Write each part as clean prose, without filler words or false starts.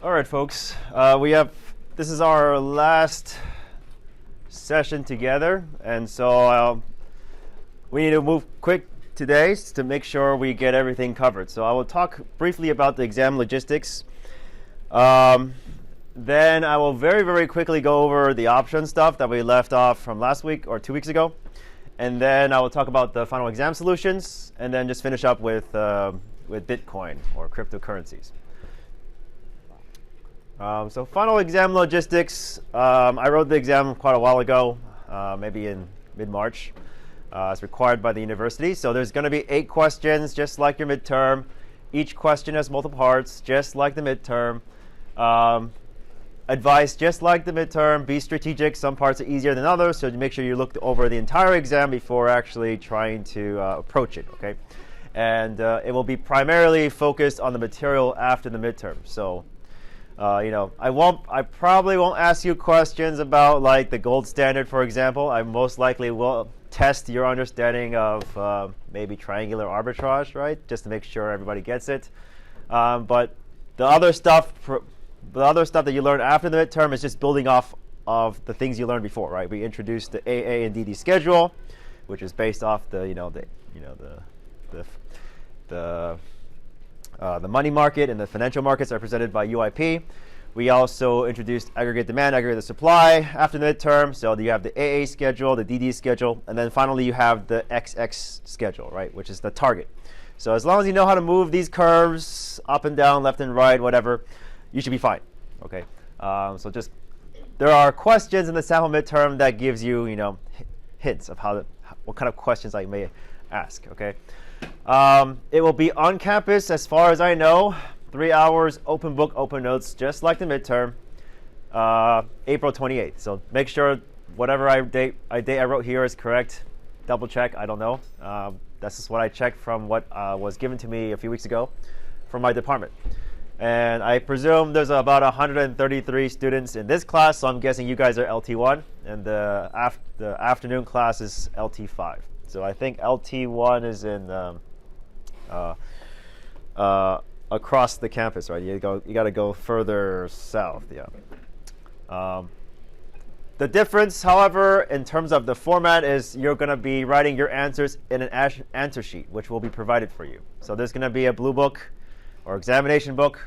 All right, folks. This is our last session together, and so we need to move quick today to make sure we get everything covered. So I will talk briefly about the exam logistics. Then I will very, very quickly go over the option stuff that we left off from last week or 2 weeks ago. And then I will talk about the final exam solutions, and then just finish up with Bitcoin or cryptocurrencies. So final exam logistics, I wrote the exam quite a while ago, maybe in mid-March. It's required by the university. So there's going to be 8 questions, just like your midterm. Each question has multiple parts, just like the midterm. Advice, just like the midterm. Be strategic. Some parts are easier than others, so make sure you look over the entire exam before actually trying to approach it, okay? And it will be primarily focused on the material after the midterm. So I probably won't ask you questions about like the gold standard, for example. I most likely will test your understanding of maybe triangular arbitrage, right? Just to make sure everybody gets it. But the other stuff that you learn after the midterm is just building off of the things you learned before, right? We introduced the AA and DD schedule, which is based off the money market and the financial markets represented by UIP. We also introduced aggregate demand, aggregate supply after the midterm. So you have the AA schedule, the DD schedule, and then finally you have the XX schedule, right, which is the target. So as long as you know how to move these curves up and down, left and right, whatever, you should be fine, okay? So just there are questions in the sample midterm that gives you, hints of what kind of questions I may ask, okay? It will be on campus, as far as I know, 3 hours, open book, open notes, just like the midterm, April 28th. So make sure whatever date I wrote here is correct. Double check, I don't know. That's just what I checked from what was given to me a few weeks ago from my department. And I presume there's about 133 students in this class, so I'm guessing you guys are LT1, and the afternoon class is LT5. So I think LT1 is in across the campus, right? You got to go further south, yeah. The difference, however, in terms of the format is you're going to be writing your answers in an answer sheet, which will be provided for you. So there's going to be a blue book or examination book,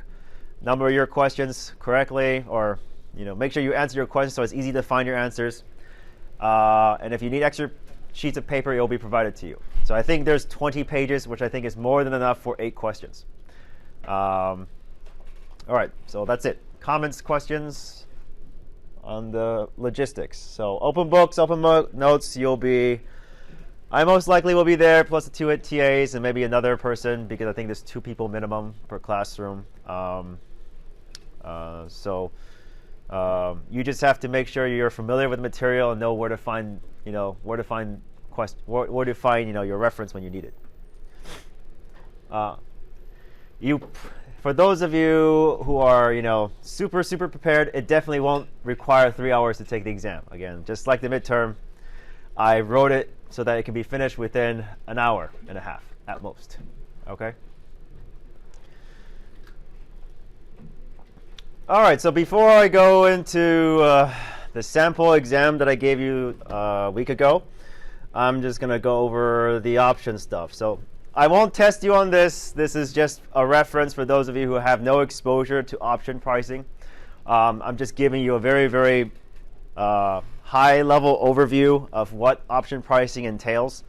number your questions correctly, or make sure you answer your questions so it's easy to find your answers. And if you need extra sheets of paper, it will be provided to you. So I think there's 20 pages, which I think is more than enough for 8 questions. All right, so that's it. Comments, questions on the logistics. So open books, open notes, I most likely will be there, plus the 2 TAs and maybe another person, because I think there's 2 people minimum per classroom. So you just have to make sure you're familiar with the material and know where to find your reference when you need it. For those of you who are super prepared, it definitely won't require 3 hours to take the exam. Again, just like the midterm, I wrote it so that it can be finished within an hour and a half at most. Okay. All right, so before I go into the sample exam that I gave you a week ago, I'm just going to go over the option stuff. So I won't test you on this. This is just a reference for those of you who have no exposure to option pricing. I'm just giving you a very, very high-level overview of what option pricing entails.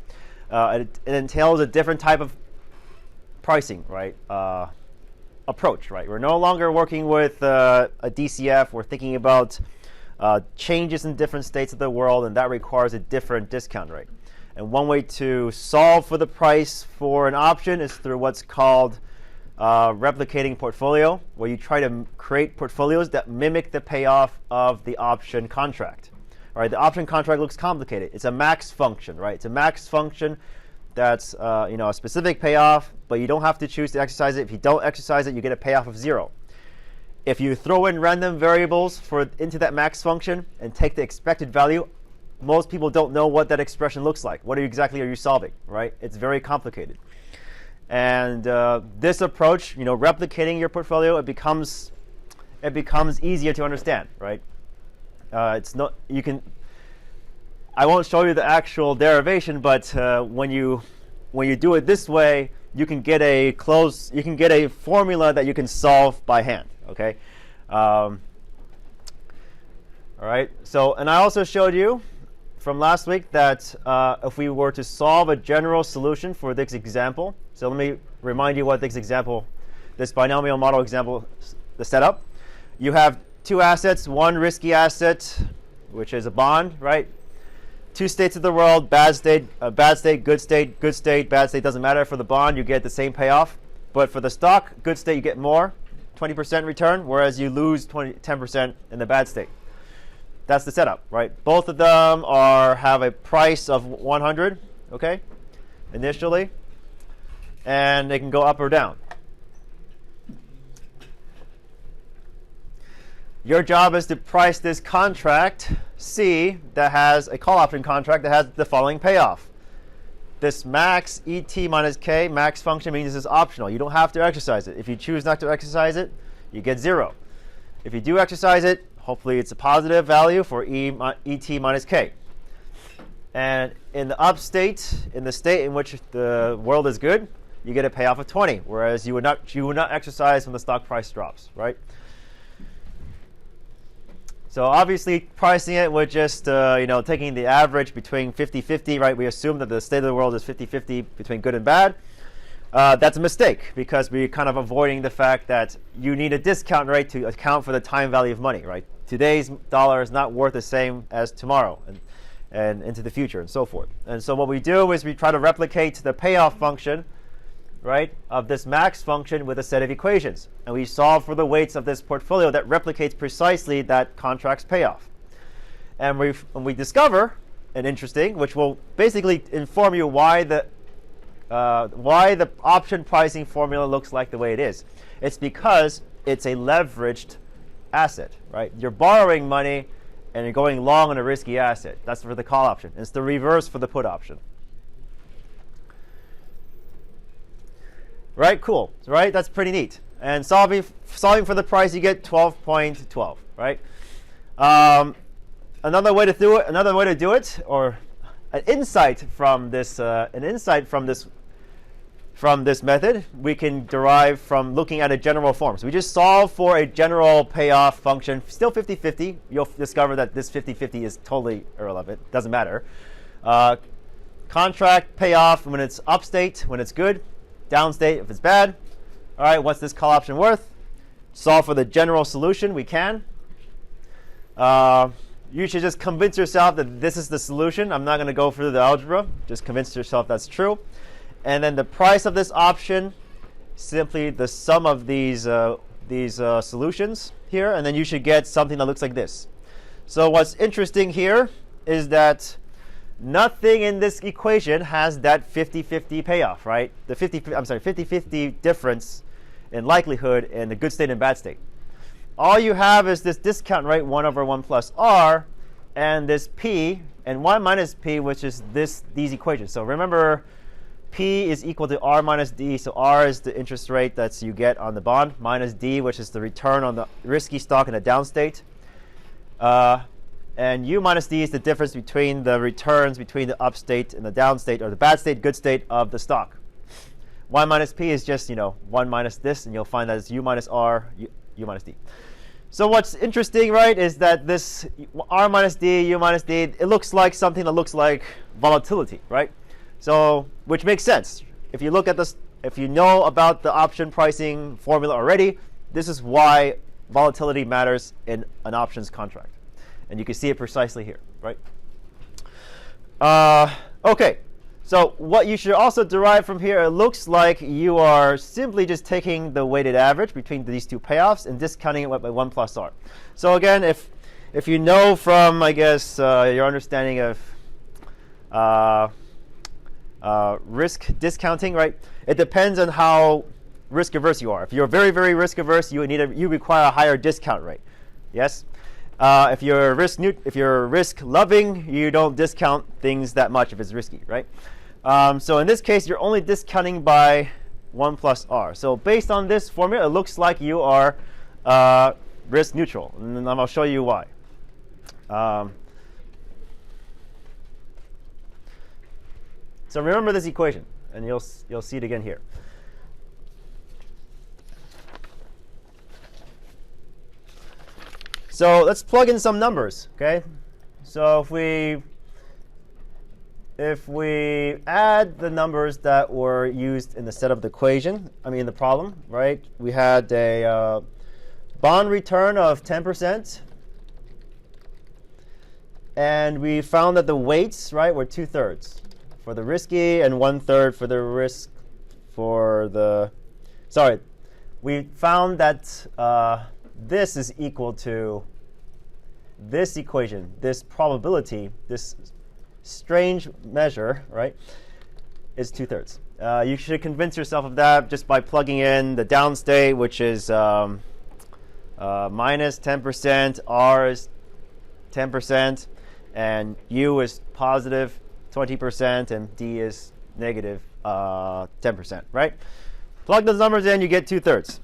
It entails a different type of pricing, right? Approach, right? We're no longer working with a DCF. We're thinking about changes in different states of the world, and that requires a different discount rate. And one way to solve for the price for an option is through what's called replicating portfolio, where you try to create portfolios that mimic the payoff of the option contract. All right, the option contract looks complicated. It's a max function, right? It's a max function that's a specific payoff, but you don't have to choose to exercise it. If you don't exercise it, you get a payoff of 0. If you throw in random variables into that max function and take the expected value, most people don't know what that expression looks like. What exactly are you solving, right? It's very complicated. And this approach, replicating your portfolio, it becomes easier to understand, right? It's not, you can, I won't show you the actual derivation, but when you do it this way, you can get a formula that you can solve by hand, okay? All right, so, and I also showed you from last week that if we were to solve a general solution for this example, so let me remind you what this binomial model example, the setup. You have two assets, one risky asset, which is a bond, right? Two states of the world, bad state, good state, bad state, doesn't matter. For the bond, you get the same payoff. But for the stock, good state, you get more, 20% return, whereas you lose 10% in the bad state. That's the setup, right? Both of them have a price of 100, okay, initially. And they can go up or down. Your job is to price this contract C that has a call option contract that has the following payoff. This max ET minus K, max function, means this is optional. You don't have to exercise it. If you choose not to exercise it, you get 0. If you do exercise it, hopefully it's a positive value for ET minus K. And in the up state, in the state in which the world is good, you get a payoff of 20, whereas you would not exercise when the stock price drops, right? So obviously, pricing it with just taking the average between 50-50, right? We assume that the state of the world is 50-50 between good and bad. That's a mistake because we're kind of avoiding the fact that you need a discount rate to account for the time value of money, right? Today's dollar is not worth the same as tomorrow and into the future and so forth. And so what we do is we try to replicate the payoff function, right, of this max function with a set of equations. And we solve for the weights of this portfolio that replicates precisely that contract's payoff. And we discover an interesting, which will basically inform you why the option pricing formula looks like the way it is. It's because it's a leveraged asset, right? You're borrowing money and you're going long on a risky asset. That's for the call option. It's the reverse for the put option. Right, cool, right? That's pretty neat. And solving for the price, you get 12.12, right? Another way to do it, or an insight from this method, we can derive from looking at a general form. So we just solve for a general payoff function, still 50-50. You'll discover that this 50-50 is totally irrelevant. Doesn't matter. Contract payoff when it's upstate, when it's good. Downstate if it's bad. All right, what's this call option worth? Solve for the general solution. We can. You should just convince yourself that this is the solution. I'm not going to go through the algebra. Just convince yourself that's true. And then the price of this option, simply the sum of these solutions here, and then you should get something that looks like this. So what's interesting here is that nothing in this equation has that 50-50 payoff, right? The 50-50 difference in likelihood in the good state and bad state. All you have is this discount rate 1 over 1 plus r, and this p, and 1 minus p, which is these equations. So remember, p is equal to r minus d. So r is the interest rate that you get on the bond, minus d, which is the return on the risky stock in a downstate. And u minus d is the difference between the returns between the upstate and the downstate, or the bad state, good state of the stock. 1 minus p is just 1 minus this, and you'll find that it's u minus r, u minus d. So what's interesting, right, is that this r minus d, u minus d, it looks like something that looks like volatility, right? So, which makes sense. If you look at this, if you know about the option pricing formula already, this is why volatility matters in an options contract. And you can see it precisely here, right? OK, so what you should also derive from here, it looks like you are simply just taking the weighted average between these two payoffs and discounting it by 1 plus r. So again, if you know from, I guess, your understanding of risk discounting, right? It depends on how risk averse you are. If you're very, very risk averse, you require a higher discount rate. Yes. If you're risk loving, you don't discount things that much if it's risky, right? So in this case, you're only discounting by 1 plus r. So based on this formula, it looks like you are risk neutral, and I'll show you why. So remember this equation, and you'll see it again here. So let's plug in some numbers, okay? So if we add the numbers that were used in the setup of the equation, the problem, right? We had a bond return of 10%, and we found that the weights, right, were 2/3 for the risky and 1/3 for the risk for the. Sorry, we found that this is equal to this equation, this probability, this strange measure, right, is 2/3. You should convince yourself of that just by plugging in the downstate, which is minus 10%, R is 10%, and U is positive 20%, and D is negative 10%, right? Plug those numbers in, you get 2/3.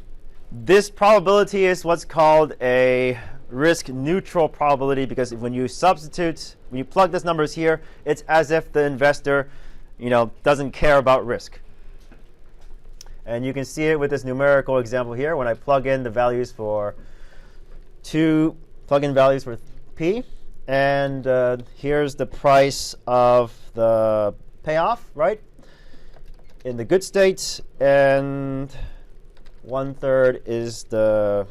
This probability is what's called a risk neutral probability, because when you plug these numbers here, it's as if the investor, doesn't care about risk. And you can see it with this numerical example here. When I plug in the values for values for P, and here's the price of the payoff, right, in the good state, and 1/3 is the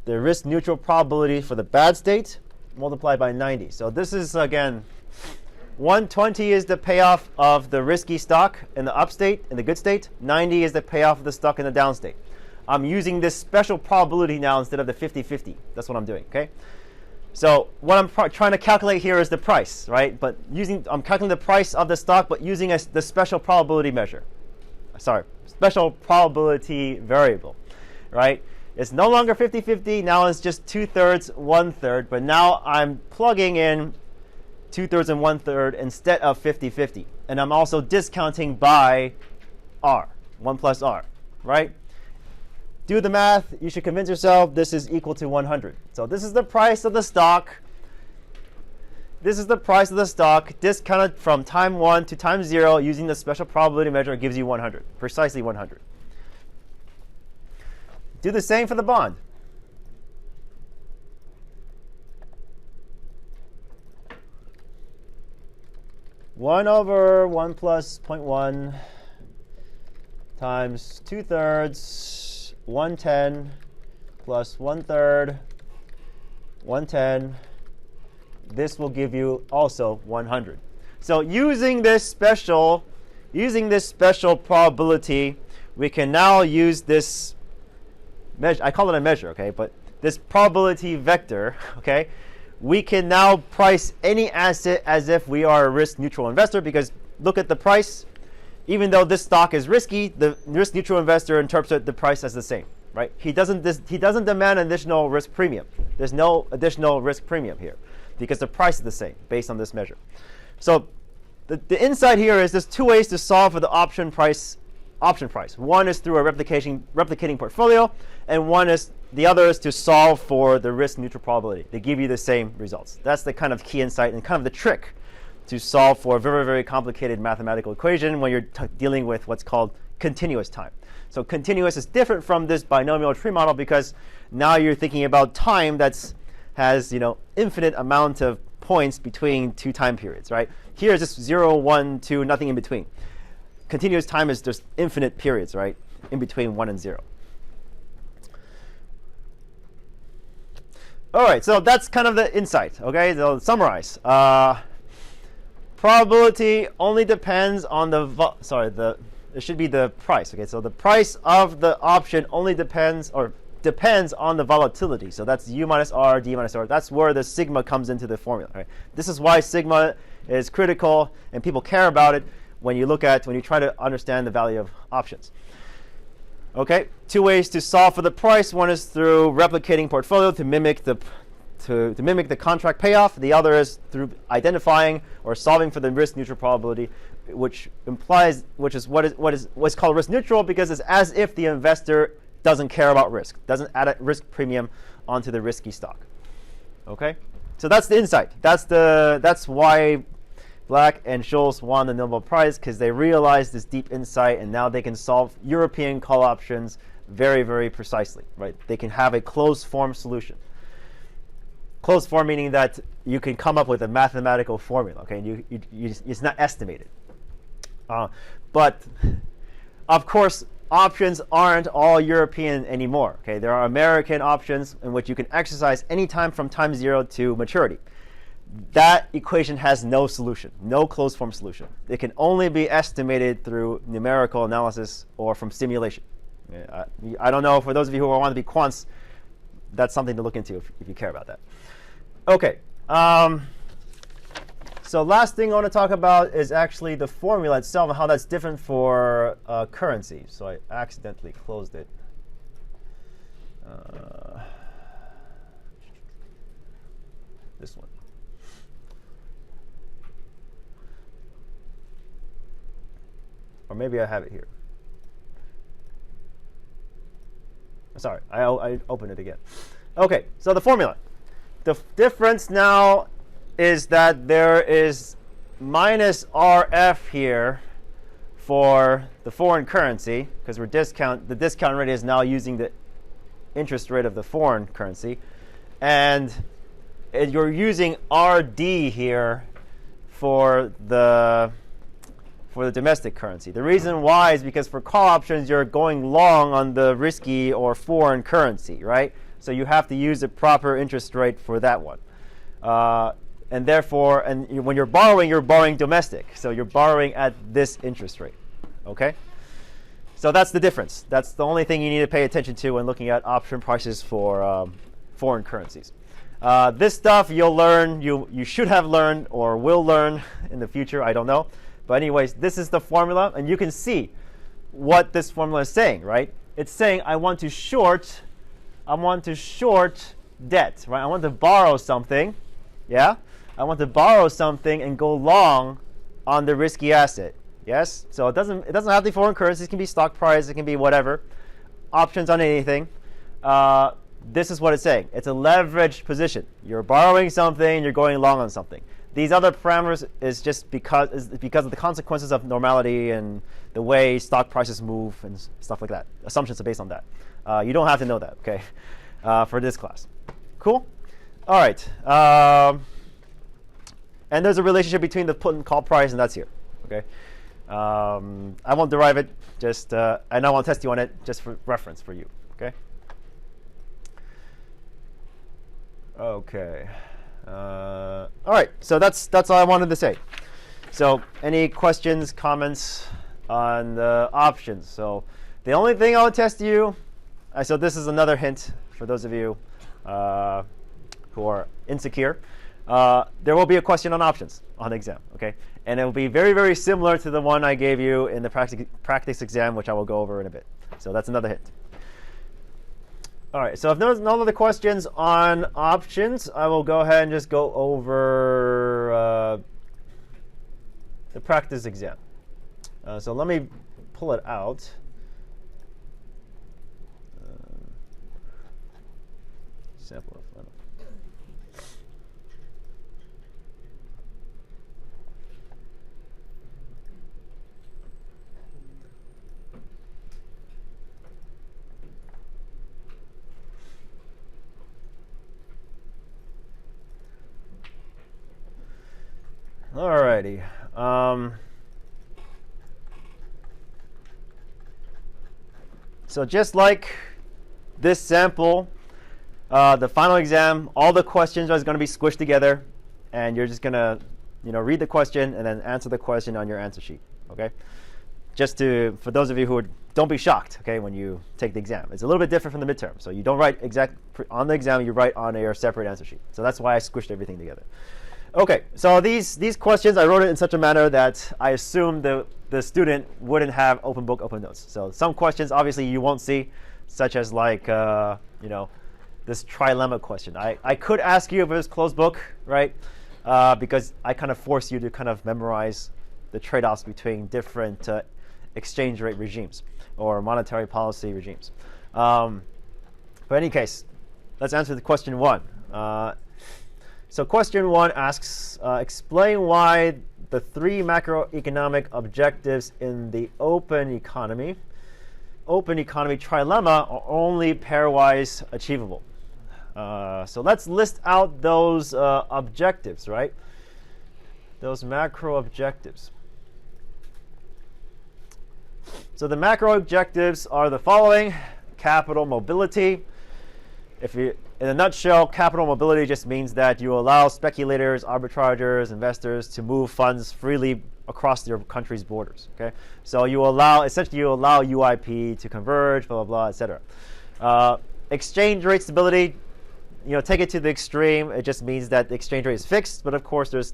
risk neutral probability for the bad state multiplied by 90. So this is, again, 120 is the payoff of the risky stock in the up state, in the good state. 90 is the payoff of the stock in the down state. I'm using this special probability now instead of the 50-50. That's what I'm doing, okay? So what I'm trying to calculate here is the price, right? But I'm calculating the price of the stock, but using the special probability measure. Sorry, special probability variable, right? It's no longer 50-50. Now it's just 2/3, 1/3. But now I'm plugging in 2/3 and 1/3 instead of 50-50. And I'm also discounting by R, 1 plus R, right? Do the math. You should convince yourself this is equal to 100. So this is the price of the stock. This is the price of the stock discounted from time 1 to time 0 using the special probability measure. Gives you 100, precisely 100. Do the same for the bond. One over 1 plus 0.1 times 2/3, 110 plus 1/3, 110. This will give you also 100. So using this special probability, we can now use this measure. I call it a measure, okay? But this probability vector, okay? We can now price any asset as if we are a risk-neutral investor, because look at the price. Even though this stock is risky, the risk-neutral investor interprets the price as the same, right? He doesn't demand an additional risk premium. There's no additional risk premium here, because the price is the same based on this measure. So the insight here is there's two ways to solve for the option price. One is through a replicating portfolio, and the other is to solve for the risk neutral probability. They give you the same results. That's the kind of key insight and kind of the trick to solve for a very, very complicated mathematical equation when you're dealing with what's called continuous time. So continuous is different from this binomial tree model, because now you're thinking about time that has infinite amount of points between two time periods, right? Here is just 0, 1, 2, nothing in between. Continuous time is just infinite periods, right, in between 1 and 0. All right, so that's kind of the insight, okay? So summarize. Probability only depends on it should be the price, okay? So the price of the option only depends on the volatility. So that's U minus R, D minus R. That's where the sigma comes into the formula, right? This is why sigma is critical and people care about it when you try to understand the value of options. Okay, two ways to solve for the price. One is through replicating portfolio to mimic the contract payoff. The other is through identifying or solving for the risk neutral probability, which is what's called risk neutral, because it's as if the investor doesn't care about risk, doesn't add a risk premium onto the risky stock. Okay, so that's the insight. That's why Black and Scholes won the Nobel Prize, because they realized this deep insight, and now they can solve European call options very, very precisely. Right? They can have a closed form solution. Closed form meaning that you can come up with a mathematical formula. Okay, it's not estimated. But of course, options aren't all European anymore. Okay, there are American options in which you can exercise anytime from time 0 to maturity. That equation has no solution, no closed form solution. It can only be estimated through numerical analysis or from simulation. Okay, I don't know, for those of you who want to be quants, that's something to look into if you care about that. Okay. So last thing I want to talk about is actually the formula itself and how that's different for currency. So I accidentally closed it. This one. Or maybe I have it here. Sorry, I opened it again. OK, so the formula. The difference now is that there is minus RF here for the foreign currency, because the discount rate is now using the interest rate of the foreign currency. And you're using RD here for the domestic currency. The reason why is because for call options, you're going long on the risky or foreign currency, right? So you have to use the proper interest rate for that one. And therefore, when you're borrowing domestic. So you're borrowing at this interest rate. OK? So that's the difference. That's the only thing you need to pay attention to when looking at option prices for foreign currencies. This stuff you'll learn, you should have learned or will learn in the future. I don't know. But anyways, this is the formula. And you can see what this formula is saying, right? It's saying I want to short debt, right? I want to borrow something. Yeah? I want to borrow something and go long on the risky asset. Yes? So it doesn't have to be foreign currencies. It can be stock price. It can be whatever. Options on anything. This is what it's saying. It's a leveraged position. You're borrowing something. You're going long on something. These other parameters is just because of the consequences of normality and the way stock prices move and stuff like that. Assumptions are based on that. You don't have to know that, okay, for this class. Cool? All right. And there's a relationship between the put and call price, and that's here. Okay. I won't derive it. Just and I won't test you on it, just for reference for you. Okay. Okay. All right. So that's all I wanted to say. So any questions, comments on the options? So the only thing I'll test you. So this is another hint for those of you who are insecure. There will be a question on options on the exam, okay? And it will be very, very similar to the one I gave you in the practice exam, which I will go over in a bit. So that's another hint. All right, so if there's no other questions on options, I will go ahead and just go over the practice exam. So let me pull it out. Sample of final. Alrighty. So just like this sample, the final exam, all the questions are going to be squished together, and you're just going to, read the question and then answer the question on your answer sheet. Okay. Just for those of you who don't be shocked, okay, when you take the exam. It's a little bit different from the midterm. So you don't write on the exam, you write on your separate answer sheet. So that's why I squished everything together. Okay, so these questions, I wrote it in such a manner that I assumed the student wouldn't have open book, open notes. So some questions, obviously, you won't see, such as like, this trilemma question. I could ask you if it was closed book, right? Because I kind of force you to kind of memorize the trade-offs between different exchange rate regimes or monetary policy regimes. But in any case, let's answer the question 1. So question 1 asks, explain why the 3 macroeconomic objectives in the open economy trilemma are only pairwise achievable. So let's list out those objectives, right? Those macro objectives. So the macro objectives are the following: capital mobility. In a nutshell, capital mobility just means that you allow speculators, arbitrageurs, investors to move funds freely across your country's borders. Okay, so essentially you allow UIP to converge, blah blah blah, etc. Exchange rate stability, take it to the extreme. It just means that the exchange rate is fixed, but of course there's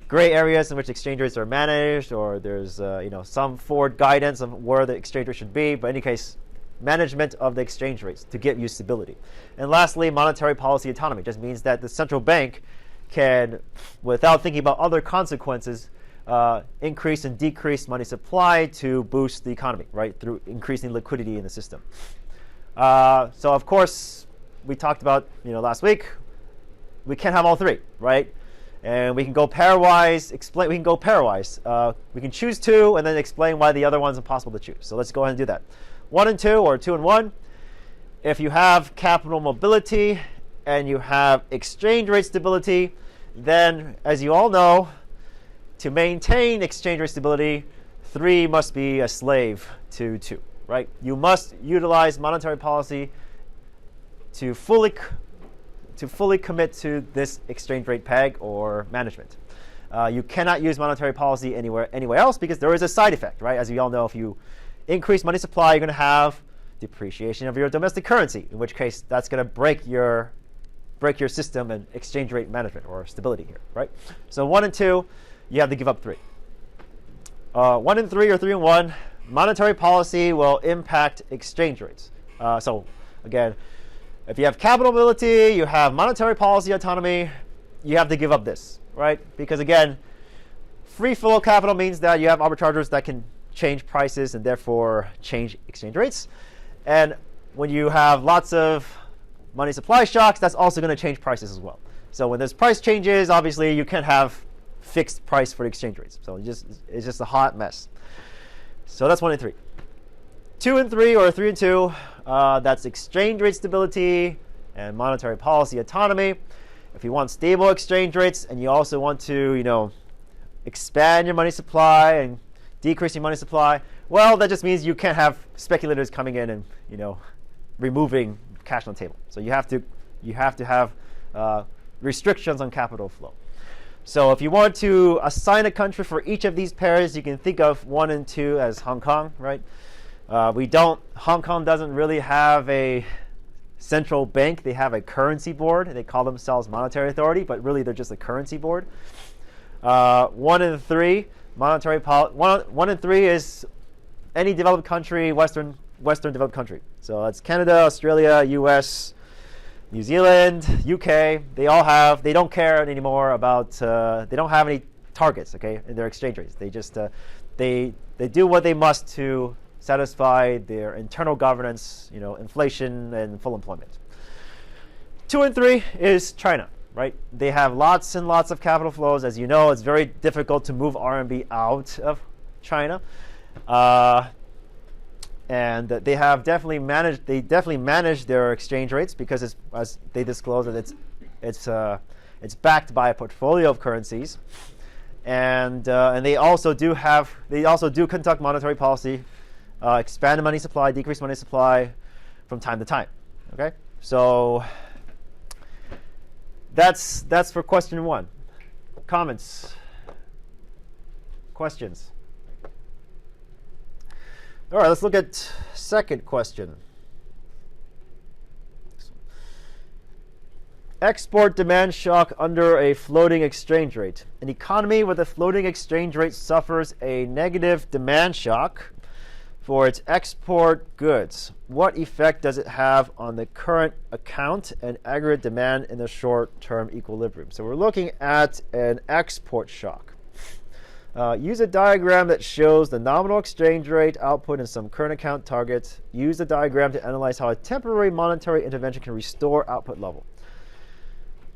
gray areas in which exchange rates are managed, or there's some forward guidance of where the exchange rate should be. But in any case, management of the exchange rates to give you stability. And lastly, monetary policy autonomy just means that the central bank can, without thinking about other consequences, increase and decrease money supply to boost the economy, right, through increasing liquidity in the system. So of course, we talked about last week, we can't have all 3, right? And we can go pairwise. We can choose 2 and then explain why the other one's impossible to choose. So let's go ahead and do that. 1 and 2, or 2 and 1. If you have capital mobility and you have exchange rate stability, then, as you all know, to maintain exchange rate stability, 3 must be a slave to 2, right? You must utilize monetary policy to fully commit to this exchange rate peg or management. You cannot use monetary policy anywhere else because there is a side effect, right? As you all know, if you increase money supply, you're going to have depreciation of your domestic currency, in which case that's going to break your system and exchange rate management or stability here, right? So 1 and 2, you have to give up 3. 1 and 3 or 3 and 1, monetary policy will impact exchange rates. So again, if you have capital mobility, you have monetary policy autonomy, you have to give up this, right? Because again, free flow capital means that you have arbitrageurs that can change prices and therefore change exchange rates. And when you have lots of money supply shocks, that's also going to change prices as well. So when there's price changes, obviously you can't have fixed price for the exchange rates. So it's just a hot mess. So that's 1 and 3. 2 and 3, or 3 and 2, that's exchange rate stability and monetary policy autonomy. If you want stable exchange rates and you also want to, expand your money supply and decrease your money supply, well, that just means you can't have speculators coming in and, removing cash on the table. So you have to have restrictions on capital flow. So if you want to assign a country for each of these pairs, you can think of 1 and 2 as Hong Kong, right? Hong Kong doesn't really have a central bank. They have a currency board. They call themselves monetary authority, but really they're just a currency board. 1 and 3, 1 and 3 is any developed country, Western developed country. So that's Canada, Australia, US, New Zealand, UK. They don't care anymore about, they don't have any targets, okay, in their exchange rates. They just, they do what they must to satisfy their internal governance, inflation and full employment. 2 and 3 is China, right? They have lots and lots of capital flows. As you know, it's very difficult to move RMB out of China. And they definitely manage their exchange rates because as they disclose that it's backed by a portfolio of currencies. And they also do conduct monetary policy, expand money supply, decrease money supply from time to time. Okay, so that's for question 1. Comments, questions. All right, let's look at second question. Export demand shock under a floating exchange rate. An economy with a floating exchange rate suffers a negative demand shock for its export goods. What effect does it have on the current account and aggregate demand in the short-term equilibrium? So we're looking at an export shock. Use a diagram that shows the nominal exchange rate, output, and some current account targets. Use the diagram to analyze how a temporary monetary intervention can restore output level.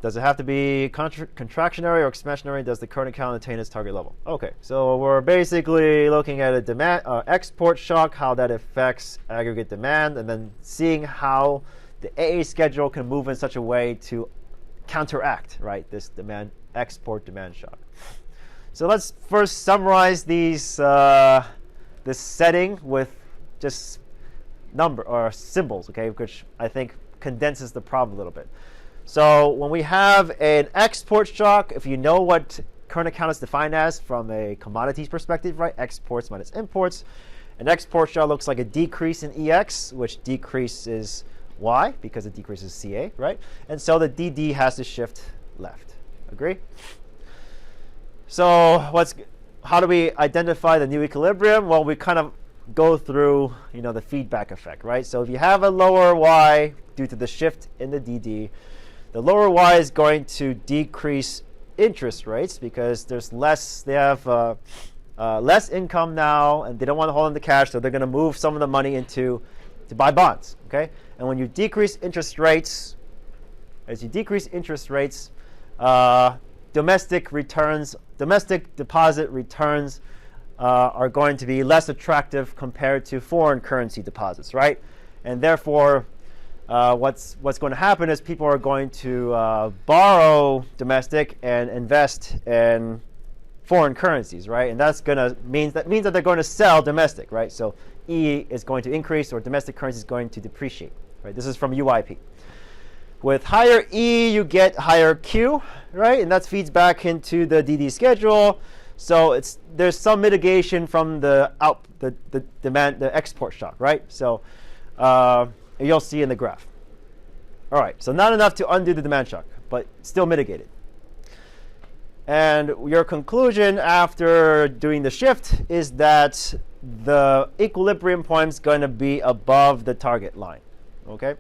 Does it have to be contractionary or expansionary? Does the current account attain its target level? Okay, so we're basically looking at a demand export shock, how that affects aggregate demand, and then seeing how the AA schedule can move in such a way to counteract, right, this export demand shock. So let's first summarize these this setting with just number or symbols, okay, which I think condenses the problem a little bit. So when we have an export shock, if you know what current account is defined as from a commodities perspective, right, exports minus imports, an export shock looks like a decrease in EX, which decreases Y because it decreases CA, right? And so the DD has to shift left. Agree? So how do we identify the new equilibrium? Well, we kind of go through, the feedback effect, right? So if you have a lower Y due to the shift in the DD, the lower Y is going to decrease interest rates because there's less. They have less income now, and they don't want to hold on to cash, so they're going to move some of the money to buy bonds. Okay, and when you decrease interest rates, domestic deposit returns are going to be less attractive compared to foreign currency deposits, right? And therefore, what's going to happen is people are going to borrow domestic and invest in foreign currencies, right? And that's means that they're going to sell domestic, right? So E is going to increase, or domestic currency is going to depreciate, right? This is from UIP. With higher E, you get higher Q, right? And that feeds back into the DD schedule. So there's some mitigation from the export shock, right? So you'll see in the graph. All right, so not enough to undo the demand shock, but still mitigated. And your conclusion after doing the shift is that the equilibrium point is going to be above the target line, okay?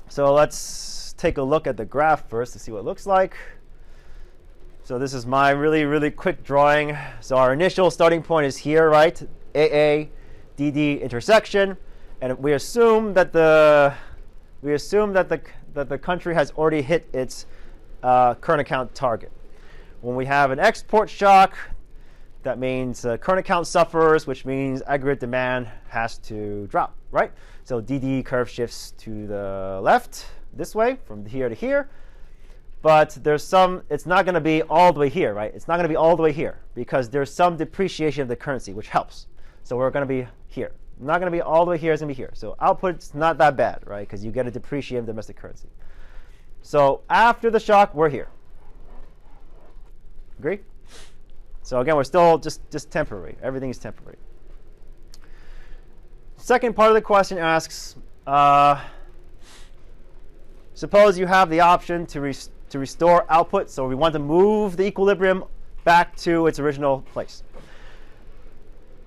So let's take a look at the graph first to see what it looks like. So this is my really, really quick drawing. So our initial starting point is here, right? AA, DD intersection, and we assume that the country has already hit its current account target. When we have an export shock, that means current account suffers, which means aggregate demand has to drop, right? So DD curve shifts to the left this way from here to here. But it's not going to be all the way here, right? It's not going to be all the way here because there's some depreciation of the currency, which helps. So we're going to be here. Not going to be all the way here, it's going to be here. So output's not that bad, right? Because you get a depreciating domestic currency. So after the shock, we're here. Agree? So again, we're still just temporary. Everything is temporary. Second part of the question asks, suppose you have the option to restore output. So we want to move the equilibrium back to its original place.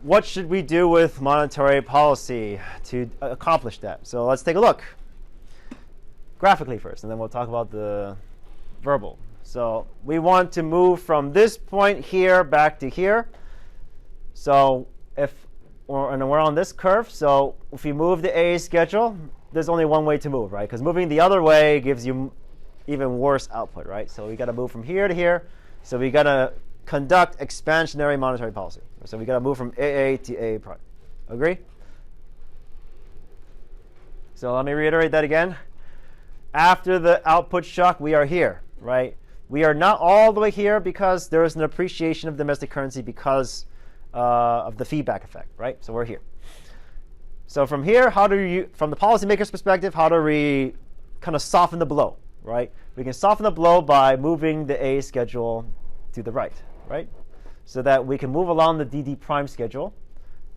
What should we do with monetary policy to accomplish that? So let's take a look graphically first, and then we'll talk about the verbal. So we want to move from this point here back to here. So we're on this curve. So if we move the AA schedule, there's only one way to move, right? Because moving the other way gives you even worse output, right? So we got to move from here to here. So we got to conduct expansionary monetary policy. So we got to move from AA to AA prime. Agree? So let me reiterate that again. After the output shock, we are here, right? We are not all the way here because there is an appreciation of domestic currency because of the feedback effect, right? So we're here. So from here, from the policymaker's perspective, how do we kind of soften the blow, right? We can soften the blow by moving the AA schedule to the right, right? So that we can move along the DD prime schedule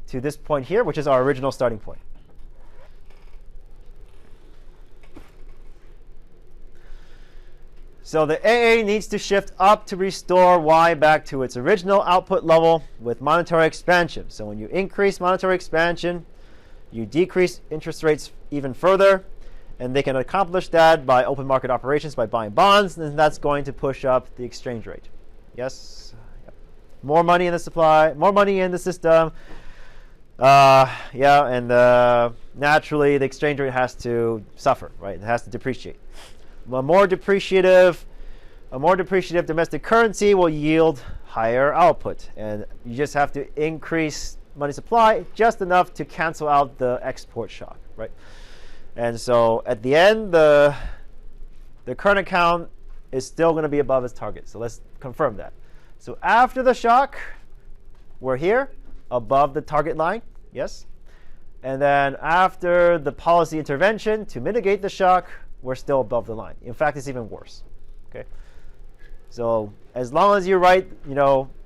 to this point here, which is our original starting point. So the AA needs to shift up to restore Y back to its original output level with monetary expansion. So when you increase monetary expansion, you decrease interest rates even further, and they can accomplish that by open market operations, by buying bonds, and that's going to push up the exchange rate. Yes? Yep. more money in the supply, more money in the system. And naturally the exchange rate has to suffer, right? It has to depreciate. A more depreciative domestic currency will yield higher output, and you just have to increase money supply just enough to cancel out the export shock, right? And so at the end, the current account is still going to be above its target. So let's confirm that. So after the shock, we're here above the target line, yes. And then after the policy intervention to mitigate the shock, we're still above the line. In fact, it's even worse. Okay. So as long as you write,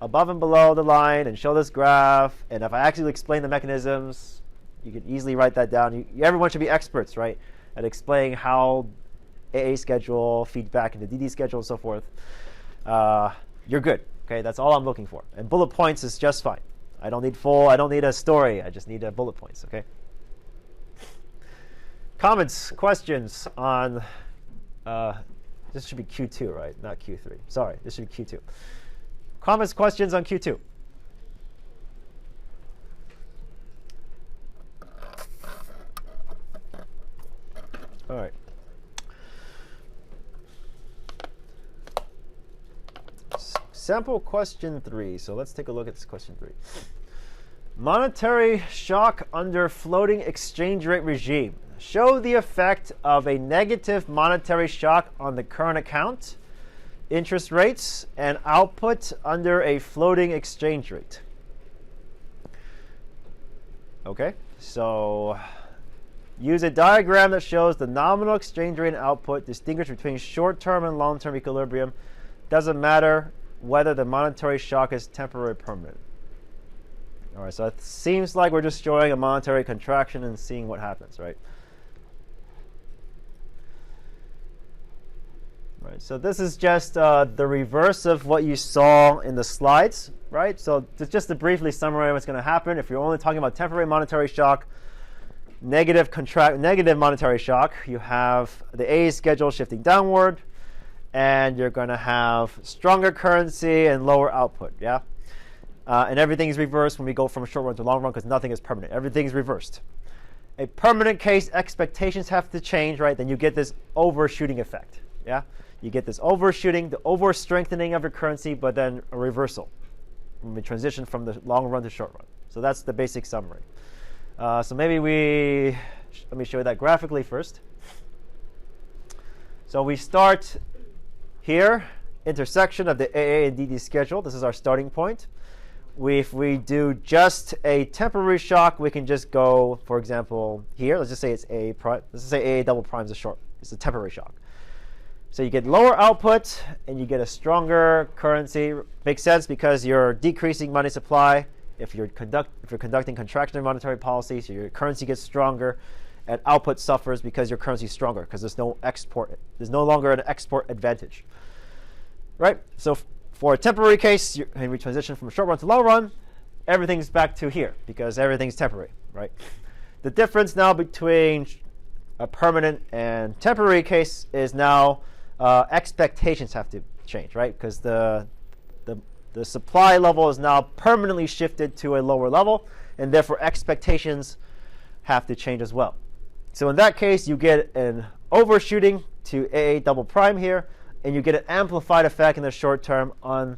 above and below the line and show this graph, and if I actually explain the mechanisms, you can easily write that down. Everyone should be experts, right, at explaining how AA schedule, feedback into DD schedule, and so forth. You're good. Okay, that's all I'm looking for. And bullet points is just fine. I don't need a story. I just need bullet points. Okay. Comments, questions on. This should be Q2, right? Not Q3. Sorry, this should be Q2. Comments, questions on Q2? All right. Sample question 3. So let's take a look at this question 3. Monetary shock under floating exchange rate regime. Show the effect of a negative monetary shock on the current account, interest rates, and output under a floating exchange rate. Okay, so use a diagram that shows the nominal exchange rate and output distinguish between short-term and long-term equilibrium. Doesn't matter whether the monetary shock is temporary or permanent. All right, so it seems like we're just showing a monetary contraction and seeing what happens, right? Right, so this is just the reverse of what you saw in the slides, right? So just to briefly summarize what's going to happen, if you're only talking about temporary monetary shock, negative monetary shock, you have the A schedule shifting downward, and you're going to have stronger currency and lower output, yeah? And everything is reversed when we go from short run to long run because nothing is permanent. Everything is reversed. A permanent case, expectations have to change, right? Then you get this overshooting effect, yeah? You get this overshooting, the over-strengthening of your currency, but then a reversal when we transition from the long run to short run. So that's the basic summary. So maybe let me show you that graphically first. So we start here, intersection of the AA and DD schedule. This is our starting point. If we do just a temporary shock, we can just go, for example, here. Let's just say it's A prime. Let's just say AA double prime is it's a temporary shock. So you get lower output and you get a stronger currency. Makes sense because you're decreasing money supply. If you're conducting contractionary monetary policy, so your currency gets stronger, and output suffers because your currency is stronger because there's no export. There's no longer an export advantage, right? So for a temporary case, and we transition from short run to long run, everything's back to here because everything's temporary, right? The difference now between a permanent and temporary case is now expectations have to change, right? Because the supply level is now permanently shifted to a lower level, and therefore expectations have to change as well. So in that case, you get an overshooting to AA double prime here, and you get an amplified effect in the short term on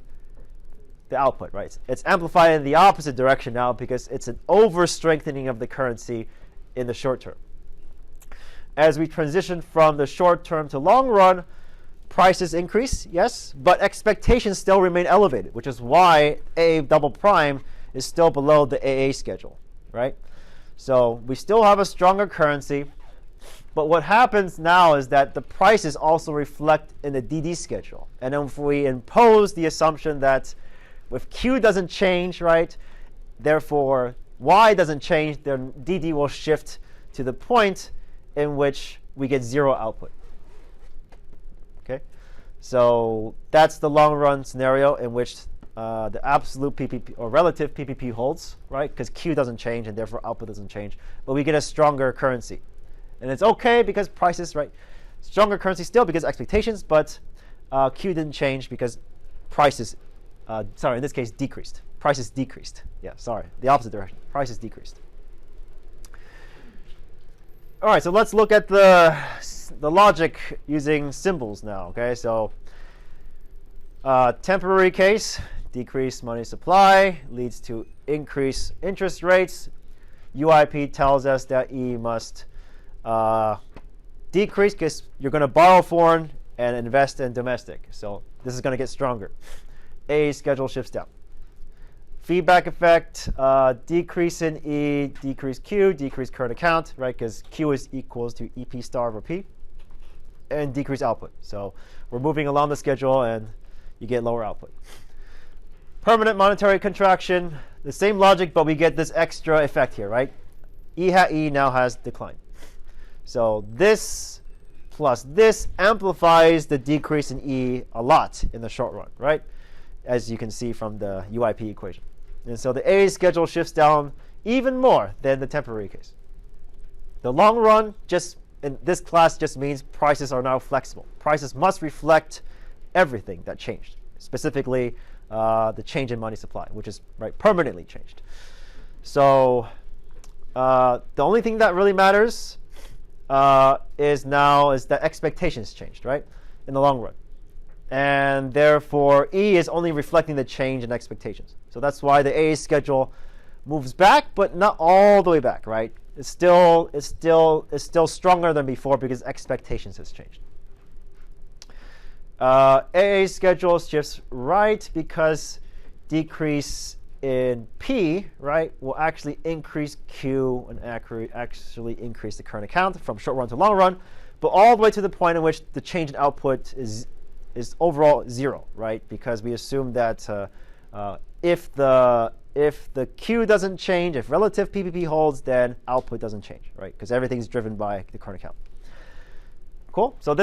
the output, right? It's amplified in the opposite direction now because it's an over-strengthening of the currency in the short term. As we transition from the short term to long run, prices increase, yes, but expectations still remain elevated, which is why AA double prime is still below the AA schedule, right? So we still have a stronger currency, but what happens now is that the prices also reflect in the DD schedule. And if we impose the assumption that if Q doesn't change, right, therefore Y doesn't change, then DD will shift to the point in which we get zero output. Okay, so that's the long run scenario in which the absolute PPP or relative PPP holds, right? Because Q doesn't change and therefore output doesn't change, but we get a stronger currency, and it's okay because prices, right? Stronger currency still because expectations, but Q didn't change because prices Sorry, in this case, decreased. Prices decreased. Yeah, sorry, the opposite direction. Prices decreased. All right, so let's look at the logic using symbols now. Okay, so temporary case, decreased money supply leads to increased interest rates. UIP tells us that E must decrease because you're going to borrow foreign and invest in domestic. So this is going to get stronger. A schedule shifts down. Feedback effect, decrease in E, decrease Q, decrease current account, right? Because Q is equals to EP star over P, and decrease output. So we're moving along the schedule, and you get lower output. Permanent monetary contraction, the same logic, but we get this extra effect here, right? E hat E now has decline. So this plus this amplifies the decrease in E a lot in the short run, right? As you can see from the UIP equation. And so the A schedule shifts down even more than the temporary case. The long run, just in this class, just means prices are now flexible. Prices must reflect everything that changed, specifically the change in money supply, which is permanently changed. So the only thing that really matters is that expectations changed, right, in the long run. And therefore, E is only reflecting the change in expectations. So that's why the A schedule moves back, but not all the way back, right? It's still stronger than before because expectations has changed. AA schedule shifts right because decrease in P, right, will actually increase Q and actually increase the current account from short run to long run, but all the way to the point in which the change in output is overall zero, right? Because we assume that if the Q doesn't change, if relative PPP holds, then output doesn't change, right? Because everything's driven by the current account. Cool. So I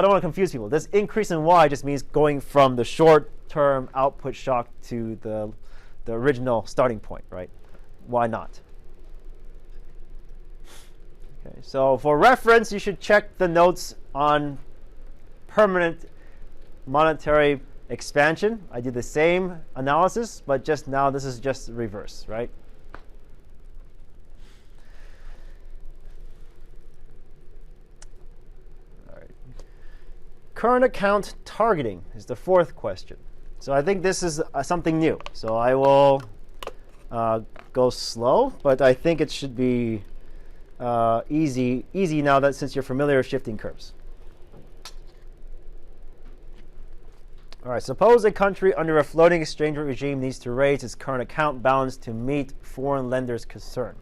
don't want to confuse people. This increase in Y just means going from the short-term output shock to the original starting point, right? Why not? Okay. So for reference, you should check the notes on permanent monetary expansion. I did the same analysis, but just now this is just reverse, right? All right. Current account targeting is the fourth question. So I think this is something new. So I will go slow, but I think it should be easy now that since you're familiar with shifting curves. All right, suppose a country under a floating exchange rate regime needs to raise its current account balance to meet foreign lenders' concern.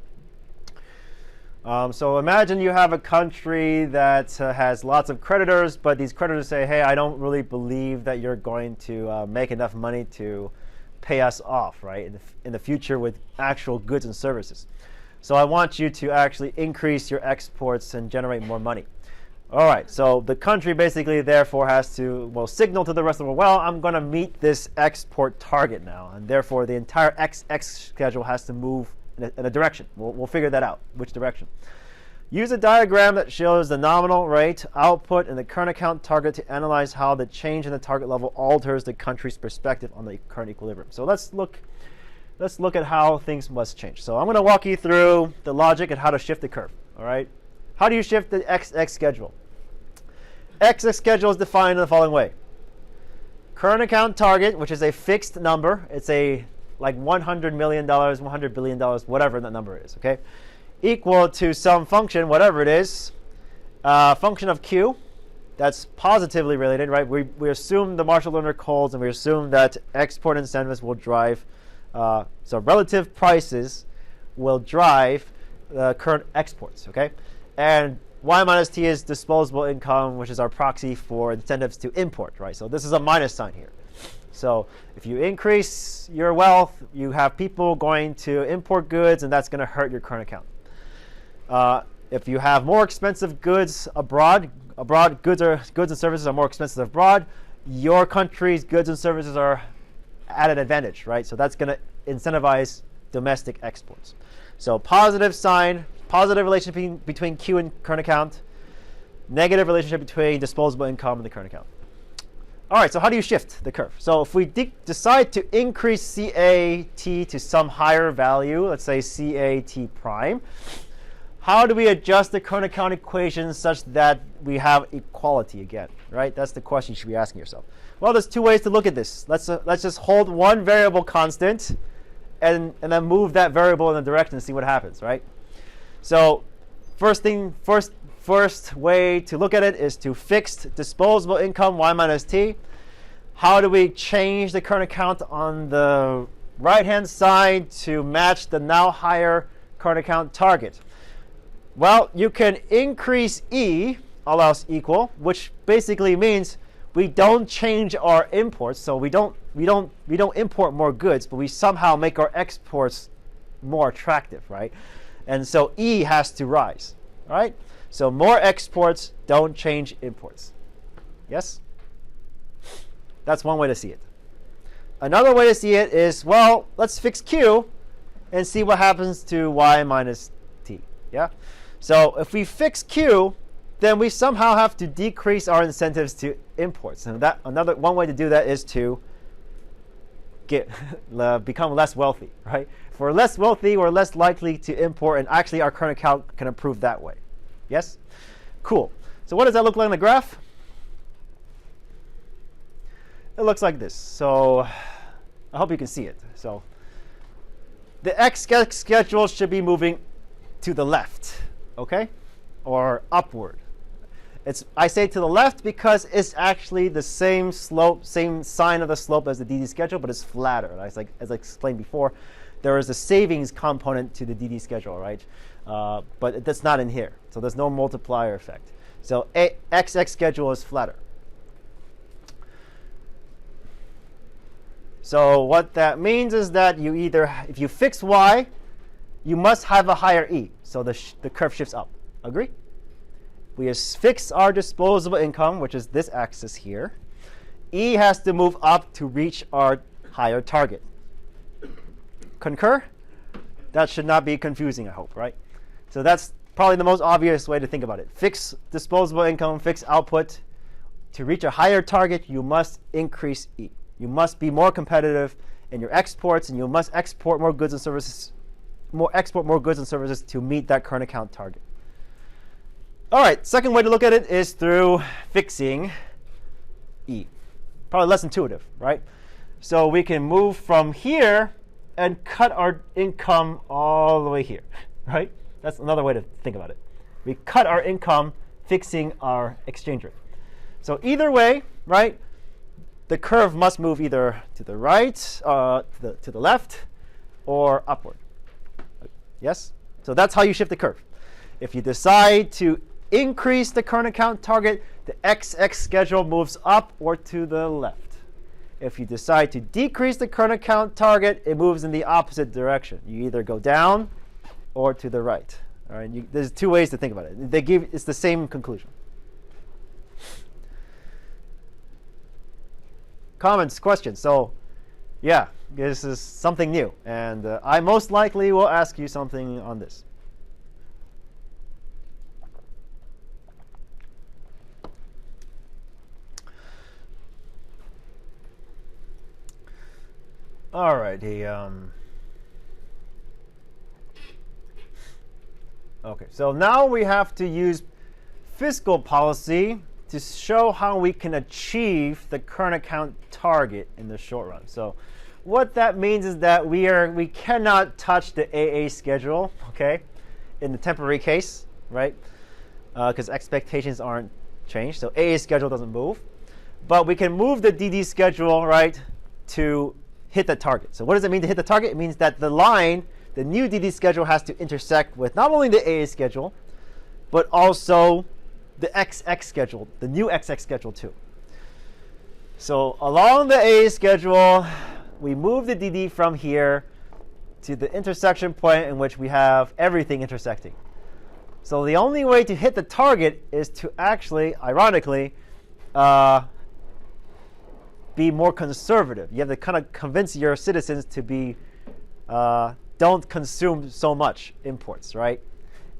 So imagine you have a country that has lots of creditors, but these creditors say, hey, I don't really believe that you're going to make enough money to pay us off, right, in the future with actual goods and services. So I want you to actually increase your exports and generate more money. All right, so the country basically therefore has to, signal to the rest of the world, well, I'm going to meet this export target now, and therefore the entire XX schedule has to move in a direction. We'll figure that out, which direction. Use a diagram that shows the nominal rate, output, and the current account target to analyze how the change in the target level alters the country's perspective on the current equilibrium. So let's look at how things must change. So I'm going to walk you through the logic and how to shift the curve. All right, how do you shift the XX schedule? XX schedule is defined in the following way. Current account target, which is a fixed number, it's like $100 million, $100 billion, whatever that number is, okay? Equal to some function, whatever it is, function of Q, that's positively related, right? We assume the Marshall-Lerner holds, and we assume that export incentives will drive, so relative prices will drive the current exports, okay? And Y minus T is disposable income, which is our proxy for incentives to import, right? So this is a minus sign here. So if you increase your wealth, you have people going to import goods, and that's going to hurt your current account. If you have more expensive goods abroad, goods and services are more expensive abroad, your country's goods and services are at an advantage, right? So that's going to incentivize domestic exports. So positive sign, positive relationship between Q and current account, negative relationship between disposable income and the current account. All right, so how do you shift the curve? So if we decide to increase CAT to some higher value, let's say CAT prime, how do we adjust the current account equation such that we have equality again, right? That's the question you should be asking yourself. Well, there's two ways to look at this. Let's just hold one variable constant and then move that variable in a direction and see what happens, right? So first way to look at it is to fixed disposable income y minus t. How do we change the current account on the right-hand side to match the now higher current account target? Well, you can increase E, all else equal, which basically means we don't change our imports. So we don't import more goods, but we somehow make our exports more attractive, right? And so E has to rise, right? So more exports don't change imports. Yes? That's one way to see it. Another way to see it is, well, let's fix Q and see what happens to y minus t. Yeah? So if we fix Q, then we somehow have to decrease our incentives to imports. And one way to do that is to become less wealthy, right? If we're less wealthy, we're less likely to import, and actually our current account can improve that way. Yes? Cool. So what does that look like on the graph? It looks like this. So I hope you can see it. So the X schedule should be moving to the left, okay? Or upward. I say to the left because it's actually the same slope, same sign of the slope as the DD schedule, but it's flatter. As I explained before, there is a savings component to the DD schedule, right? But that's not in here. So there's no multiplier effect. So XX schedule is flatter. So what that means is that you if you fix Y, you must have a higher E. So the curve shifts up. Agree? We just fix our disposable income, which is this axis here. E has to move up to reach our higher target. Concur? That should not be confusing, I hope, right? So that's probably the most obvious way to think about it. Fix disposable income, fix output. To reach a higher target, you must increase E. You must be more competitive in your exports, and you must export more goods and services, to meet that current account target. All right, second way to look at it is through fixing E. Probably less intuitive, right? So we can move from here and cut our income all the way here, right? That's another way to think about it. We cut our income fixing our exchange rate. So either way, right, the curve must move either to the right, to the left, or upward. Yes? So that's how you shift the curve. If you decide to increase the current account target, the XX schedule moves up or to the left. If you decide to decrease the current account target, it moves in the opposite direction. You either go down or to the right. All right? There's two ways to think about it. It's the same conclusion. Comments, questions? So, yeah, this is something new, and I most likely will ask you something on this. All righty. Okay, so now we have to use fiscal policy to show how we can achieve the current account target in the short run. So what that means is that we cannot touch the AA schedule, okay, in the temporary case, right? Because expectations aren't changed, so AA schedule doesn't move. But we can move the DD schedule, right, to hit the target. So what does it mean to hit the target? It means that the new DD schedule has to intersect with not only the AA schedule, but also the XX schedule, the new XX schedule too. So along the AA schedule, we move the DD from here to the intersection point in which we have everything intersecting. So the only way to hit the target is to actually, ironically, be more conservative. You have to kind of convince your citizens to be, don't consume so much imports, right?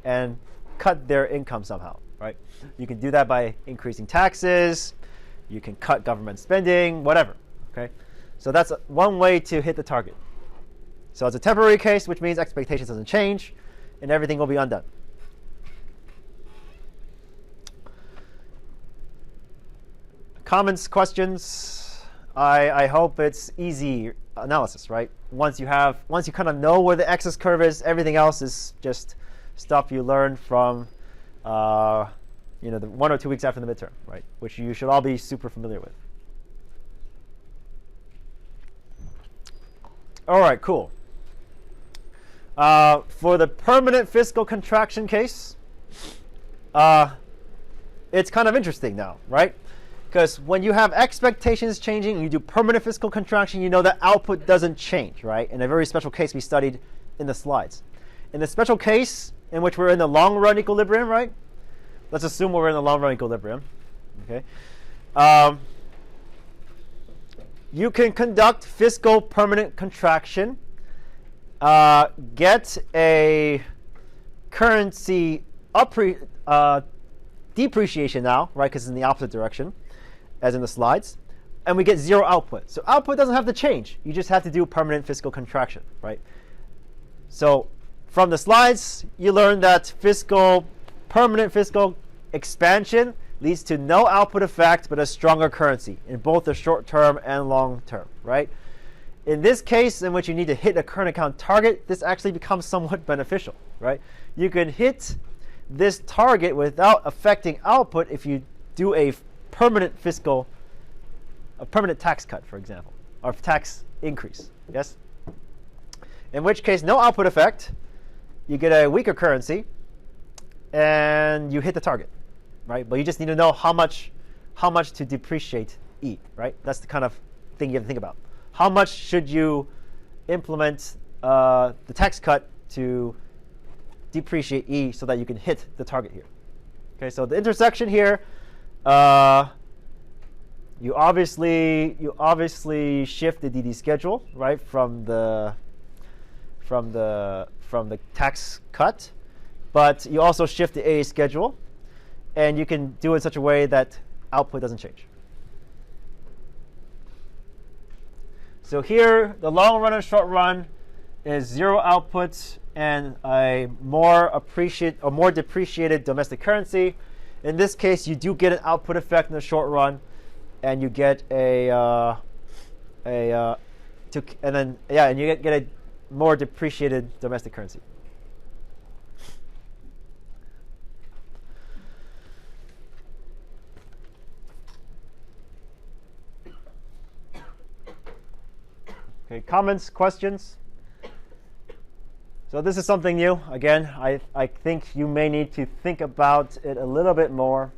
And cut their income somehow, right? You can do that by increasing taxes. You can cut government spending, whatever. Okay, so that's one way to hit the target. So it's a temporary case, which means expectations doesn't change, and everything will be undone. Comments, questions? I hope it's easy analysis, right? Once you kind of know where the x curve is, everything else is just stuff you learn from, the 1 or 2 weeks after the midterm, right? Which you should all be super familiar with. All right, cool. For the permanent fiscal contraction case, it's kind of interesting now, right? Because when you have expectations changing, you do permanent fiscal contraction, you know that output doesn't change, right? In a very special case we studied in the slides. In the special case in which we're in the long run equilibrium, right? Let's assume we're in the long run equilibrium, okay? You can conduct fiscal permanent contraction, get a currency depreciation now, right? Because it's in the opposite direction, as in the slides, and we get zero output. So output doesn't have to change. You just have to do permanent fiscal contraction, right? So from the slides, you learn that permanent fiscal expansion leads to no output effect, but a stronger currency in both the short term and long term, right? In this case, in which you need to hit a current account target, this actually becomes somewhat beneficial, right? You can hit this target without affecting output if you do a permanent tax cut, for example, or tax increase, yes? In which case, no output effect, you get a weaker currency, and you hit the target, right? But you just need to know how much to depreciate E, right? That's the kind of thing you have to think about. How much should you implement the tax cut to depreciate E so that you can hit the target here? Okay, so the intersection here, you obviously shift the DD schedule, right, from the tax cut, but you also shift the AA schedule, and you can do it in such a way that output doesn't change. So here, the long run and short run is zero output and a more depreciated domestic currency. In this case, you do get an output effect in the short run, and you get and you get a more depreciated domestic currency. Okay, comments, questions? So this is something new. Again, I think you may need to think about it a little bit more.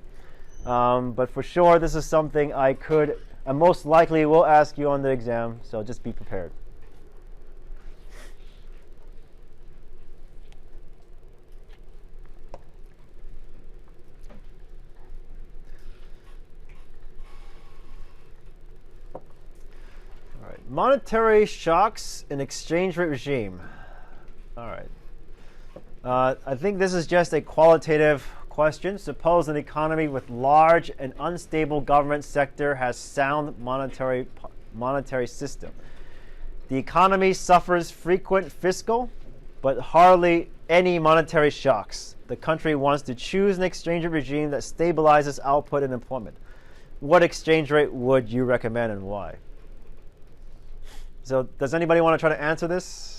But for sure, this is something I most likely will ask you on the exam, so just be prepared. All right, monetary shocks in exchange rate regime. All right. I think this is just a qualitative question. Suppose an economy with large and unstable government sector has sound monetary system. The economy suffers frequent fiscal, but hardly any monetary shocks. The country wants to choose an exchange rate regime that stabilizes output and employment. What exchange rate would you recommend and why? So does anybody want to try to answer this?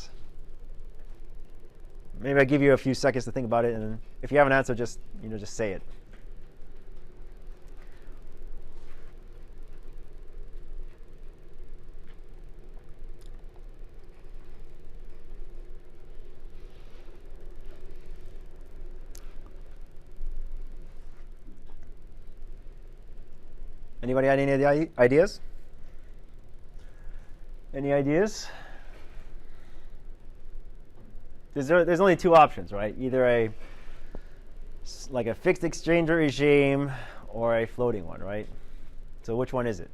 Maybe I give you a few seconds to think about it, and if you have an answer, just say it. Anybody had any ideas? Any ideas? There's only two options, right? Either like a fixed exchange rate regime or a floating one, right? So which one is it?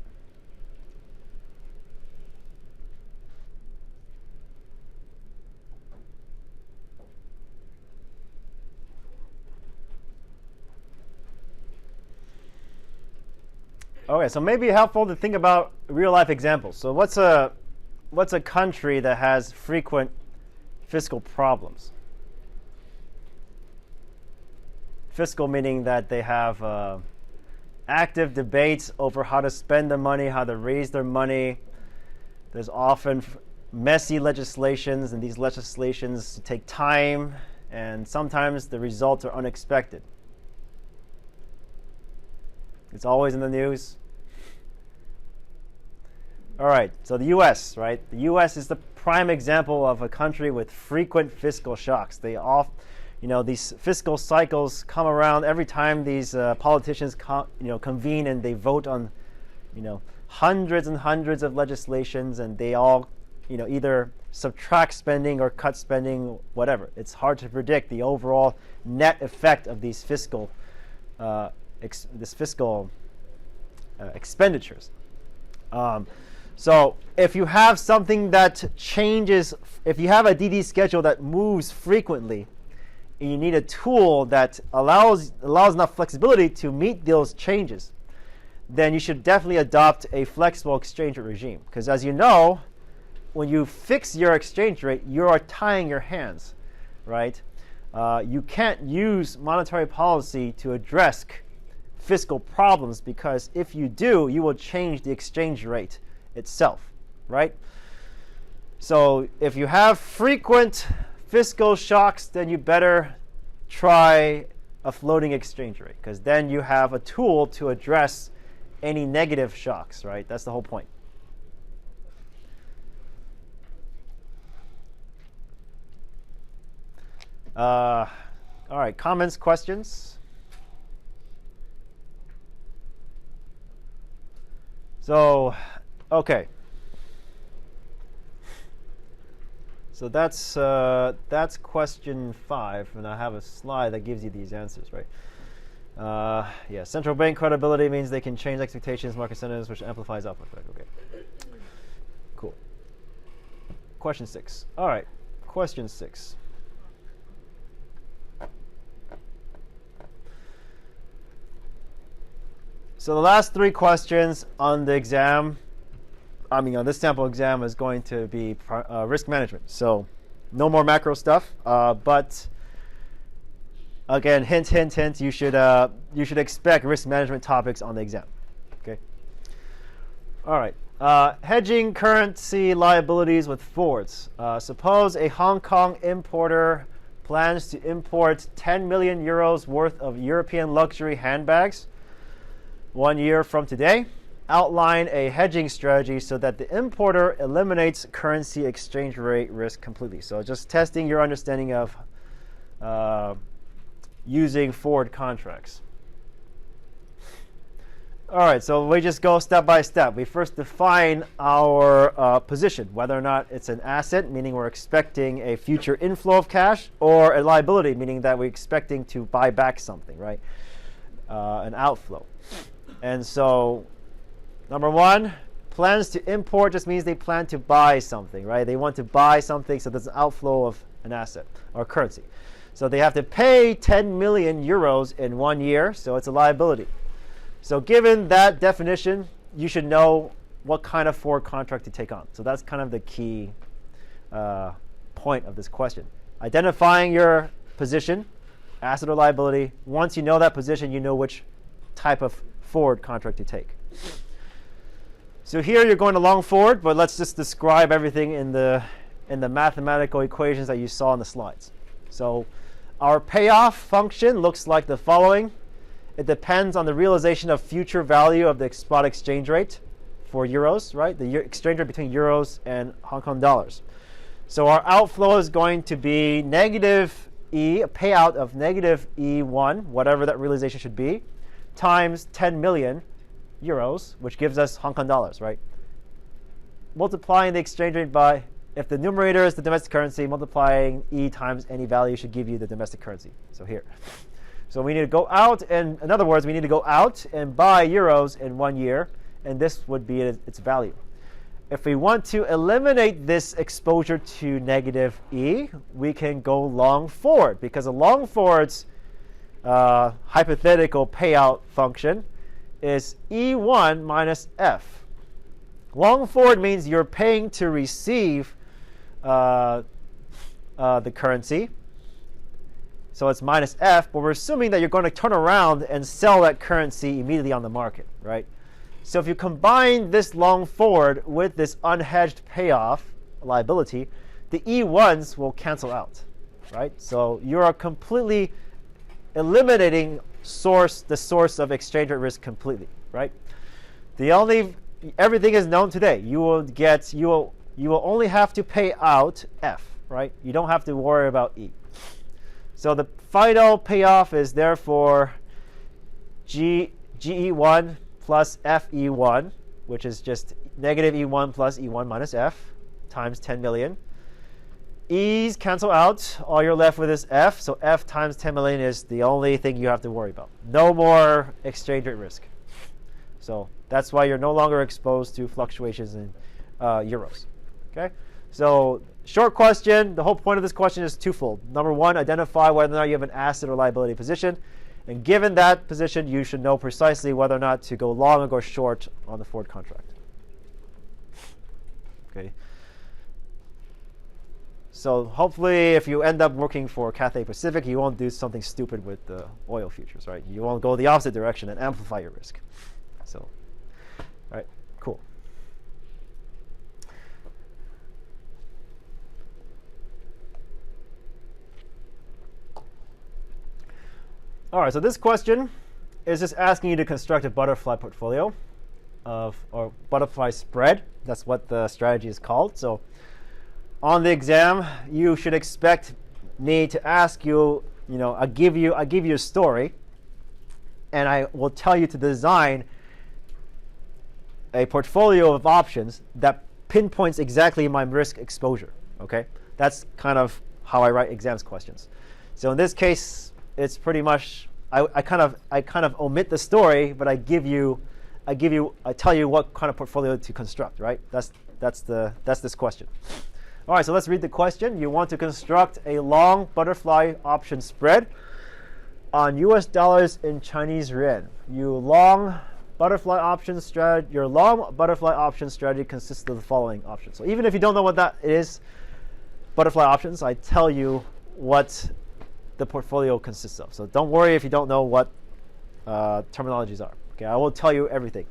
Okay, so maybe helpful to think about real-life examples. So what's a country that has frequent fiscal problems? Fiscal meaning that they have active debates over how to spend their money, how to raise their money. There's often messy legislations, and these legislations take time, and sometimes the results are unexpected. It's always in the news. All right, so the U.S., right? The U.S. is the prime example of a country with frequent fiscal shocks. These fiscal cycles come around every time these politicians convene and they vote on, hundreds and hundreds of legislations, and they all, either subtract spending or cut spending, whatever. It's hard to predict the overall net effect of these fiscal expenditures. So if you have something that changes, if you have a DD schedule that moves frequently, and you need a tool that allows enough flexibility to meet those changes, then you should definitely adopt a flexible exchange rate regime. Because as you know, when you fix your exchange rate, you are tying your hands, right? You can't use monetary policy to address fiscal problems, because if you do, you will change the exchange rate itself, right? So if you have frequent fiscal shocks, then you better try a floating exchange rate, because then you have a tool to address any negative shocks, right? That's the whole point. All right, comments, questions? So, okay. So that's question 5, and I have a slide that gives you these answers, right? Yeah, central bank credibility means they can change expectations, market sentiments, which amplifies alpha effect. Okay, cool. Question 6. All right, question 6. So the last 3 questions on the exam, on this sample exam, is going to be risk management. So no more macro stuff, but again, hint, hint, hint, you should expect risk management topics on the exam. Okay. All right. Hedging currency liabilities with forwards. Suppose a Hong Kong importer plans to import 10 million euros worth of European luxury handbags 1 year from today. Outline a hedging strategy so that the importer eliminates currency exchange rate risk completely. So just testing your understanding of using forward contracts. All right, so we just go step by step. We first define our position, whether or not it's an asset, meaning we're expecting a future inflow of cash, or a liability, meaning that we're expecting to buy back something, right? An outflow. And so, number 1, plans to import just means they plan to buy something, right? They want to buy something, so there's an outflow of an asset or currency. So they have to pay 10 million euros in 1 year, so it's a liability. So given that definition, you should know what kind of forward contract to take on. So that's kind of the key point of this question. Identifying your position, asset or liability. Once you know that position, you know which type of forward contract to take. So here you're going to long forward, but let's just describe everything in the mathematical equations that you saw on the slides. So our payoff function looks like the following. It depends on the realization of future value of the spot exchange rate for euros, right? The exchange rate between euros and Hong Kong dollars. So our outflow is going to be negative E, a payout of negative E1, whatever that realization should be, times 10 million euros, which gives us Hong Kong dollars, right? Multiplying the exchange rate by, if the numerator is the domestic currency, multiplying E times any value should give you the domestic currency. So here. So we need to go out, and in other words, we need to go out and buy euros in 1 year, and this would be its value. If we want to eliminate this exposure to negative E, we can go long forward, because a long forward's hypothetical payout function is E1 minus F. Long forward means you're paying to receive the currency. So it's minus F, but we're assuming that you're going to turn around and sell that currency immediately on the market, right? So if you combine this long forward with this unhedged payoff liability, the E1s will cancel out, right? So you are completely eliminating the source of exchange rate risk completely, right? Everything is known today. You will only have to pay out F, right? You don't have to worry about E. So the final payoff is therefore GE1 plus FE1, which is just negative E1 plus E1 minus F times 10 million. E's cancel out. All you're left with is F. So F times 10 million is the only thing you have to worry about. No more exchange rate risk. So that's why you're no longer exposed to fluctuations in euros. Okay. So short question. The whole point of this question is twofold. Number one, identify whether or not you have an asset or liability position. And given that position, you should know precisely whether or not to go long or go short on the forward contract. Okay. So hopefully, if you end up working for Cathay Pacific, you won't do something stupid with the oil futures, right? You won't go the opposite direction and amplify your risk. So, all right, cool. All right, so this question is just asking you to construct a butterfly portfolio or butterfly spread. That's what the strategy is called. So on the exam, you should expect me to ask you, I give you a story, and I will tell you to design a portfolio of options that pinpoints exactly my risk exposure. Okay, that's kind of how I write exams questions. So in this case, it's pretty much I kind of omit the story, but I tell you what kind of portfolio to construct, right? That's this question. All right, so let's read the question. You want to construct a long butterfly option spread on US dollars in Chinese yuan. Your long butterfly option strategy consists of the following options. So even if you don't know what that is, butterfly options, I tell you what the portfolio consists of. So don't worry if you don't know what terminologies are. Okay, I will tell you everything.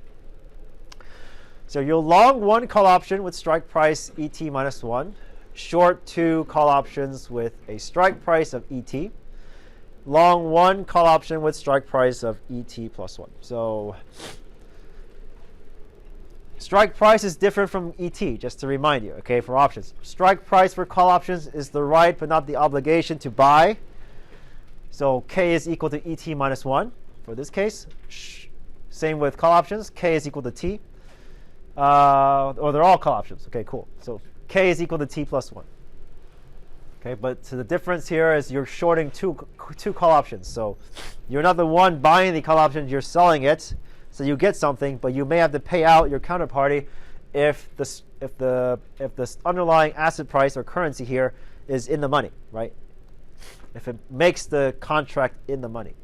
So you'll long one call option with strike price ET minus 1, short two call options with a strike price of ET, long one call option with strike price of ET plus 1. So strike price is different from ET, just to remind you, okay, for options. Strike price for call options is the right but not the obligation to buy. So K is equal to ET minus 1 for this case. Same with call options. K is equal to T. Or they're all call options. Okay, cool. So K is equal to T plus 1. Okay, but so the difference here is you're shorting two call options. So you're not the one buying the call option, you're selling it. So you get something, but you may have to pay out your counterparty if the underlying asset price or currency here is in the money, right? If it makes the contract in the money.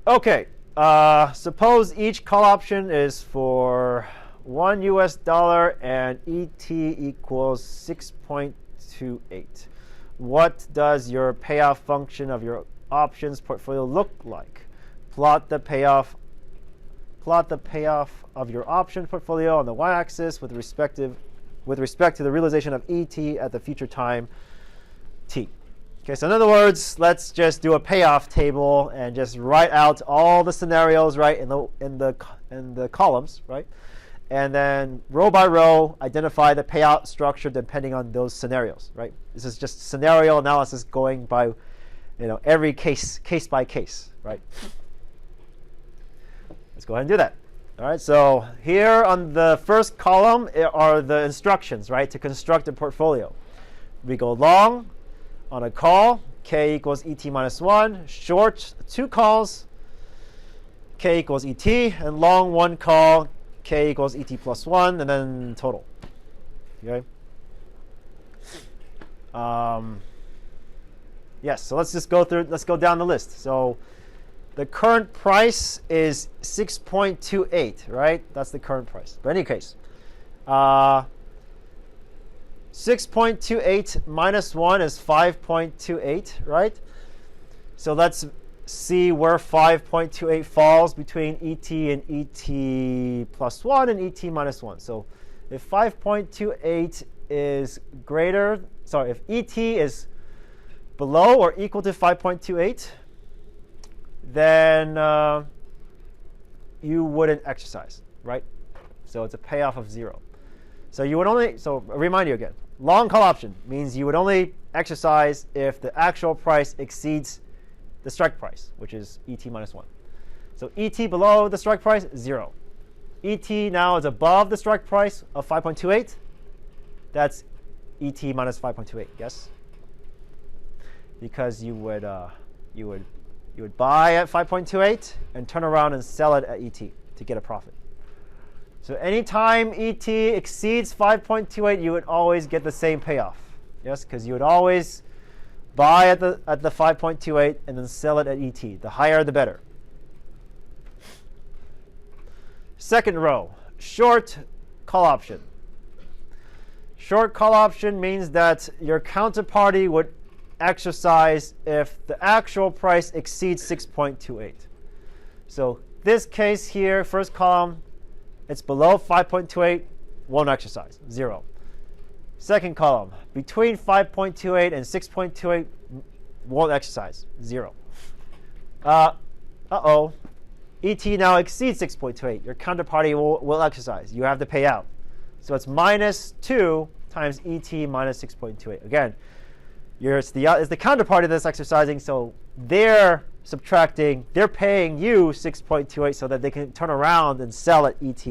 Okay, suppose each call option is for $1 US and ET equals 6.28. What does your payoff function of your options portfolio look like? Plot the payoff of your option portfolio on the y-axis with respect to the realization of ET at the future time T. Okay, so in other words, let's just do a payoff table and just write out all the scenarios, right, in the columns, right, and then row by row identify the payout structure depending on those scenarios, right. This is just scenario analysis going by, every case by case, right. Let's go ahead and do that. All right, so here on the first column are the instructions, right, to construct a portfolio. We go long on a call, K equals ET minus 1, short two calls, K equals ET, and long one call, K equals ET plus 1, and then total. Okay. Yes, so let's go down the list. So the current price is 6.28, right? That's the current price. But in any case, 6.28 minus 1 is 5.28, right? So let's see where 5.28 falls between ET and ET plus 1 and ET minus 1. So if 5.28 is greater, sorry, if ET is below or equal to 5.28, then you wouldn't exercise, right? So it's a payoff of 0. So you would only, so I'll remind you again, long call option means you would only exercise if the actual price exceeds the strike price, which is ET minus 1. So ET below the strike price, 0. ET now is above the strike price of 5.28. That's ET minus 5.28, yes? Because you would buy at 5.28 and turn around and sell it at ET to get a profit. So anytime ET exceeds 5.28, you would always get the same payoff. Yes, because you would always buy at the 5.28 and then sell it at ET. The higher, the better. Second row, short call option. Short call option means that your counterparty would exercise if the actual price exceeds 6.28. So this case here, first column, it's below 5.28, won't exercise, 0. Second column, between 5.28 and 6.28, won't exercise, 0. ET now exceeds 6.28. Your counterparty will exercise. You have to pay out. So it's minus 2 times ET minus 6.28. Again, it's the counterparty that's exercising, so they're paying you 6.28 so that they can turn around and sell at ET.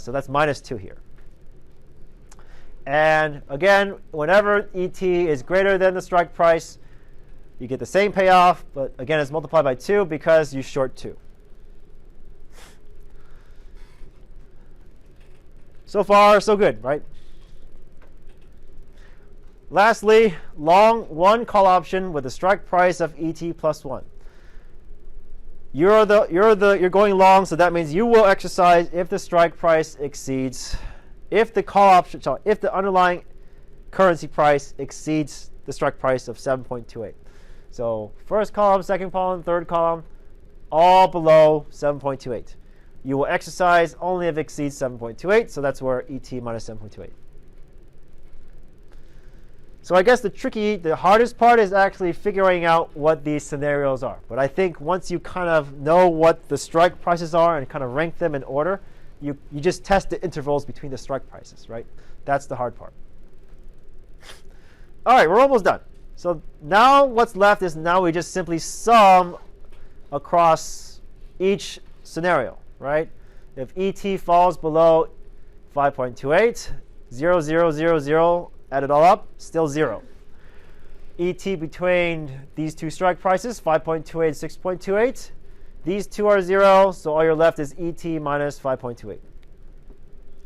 So that's minus 2 here. And again, whenever ET is greater than the strike price, you get the same payoff, but again, it's multiplied by 2 because you short 2. So far, so good, right? Lastly, long 1 call option with a strike price of ET plus 1. You're going long, so that means you will exercise if the strike price exceeds, if the underlying currency price exceeds the strike price of 7.28. So first column, second column, third column, all below 7.28. You will exercise only if it exceeds 7.28, so that's where ET minus 7.28. So I guess the hardest part is actually figuring out what these scenarios are. But I think once you kind of know what the strike prices are and kind of rank them in order, you just test the intervals between the strike prices, right? That's the hard part. All right, we're almost done. So now what's left is now we just simply sum across each scenario, right? If ET falls below 5.28, 0, 0, 0, 0, add it all up, still 0. ET between these two strike prices, 5.28 and 6.28, these two are 0, so all you're left is ET minus 5.28.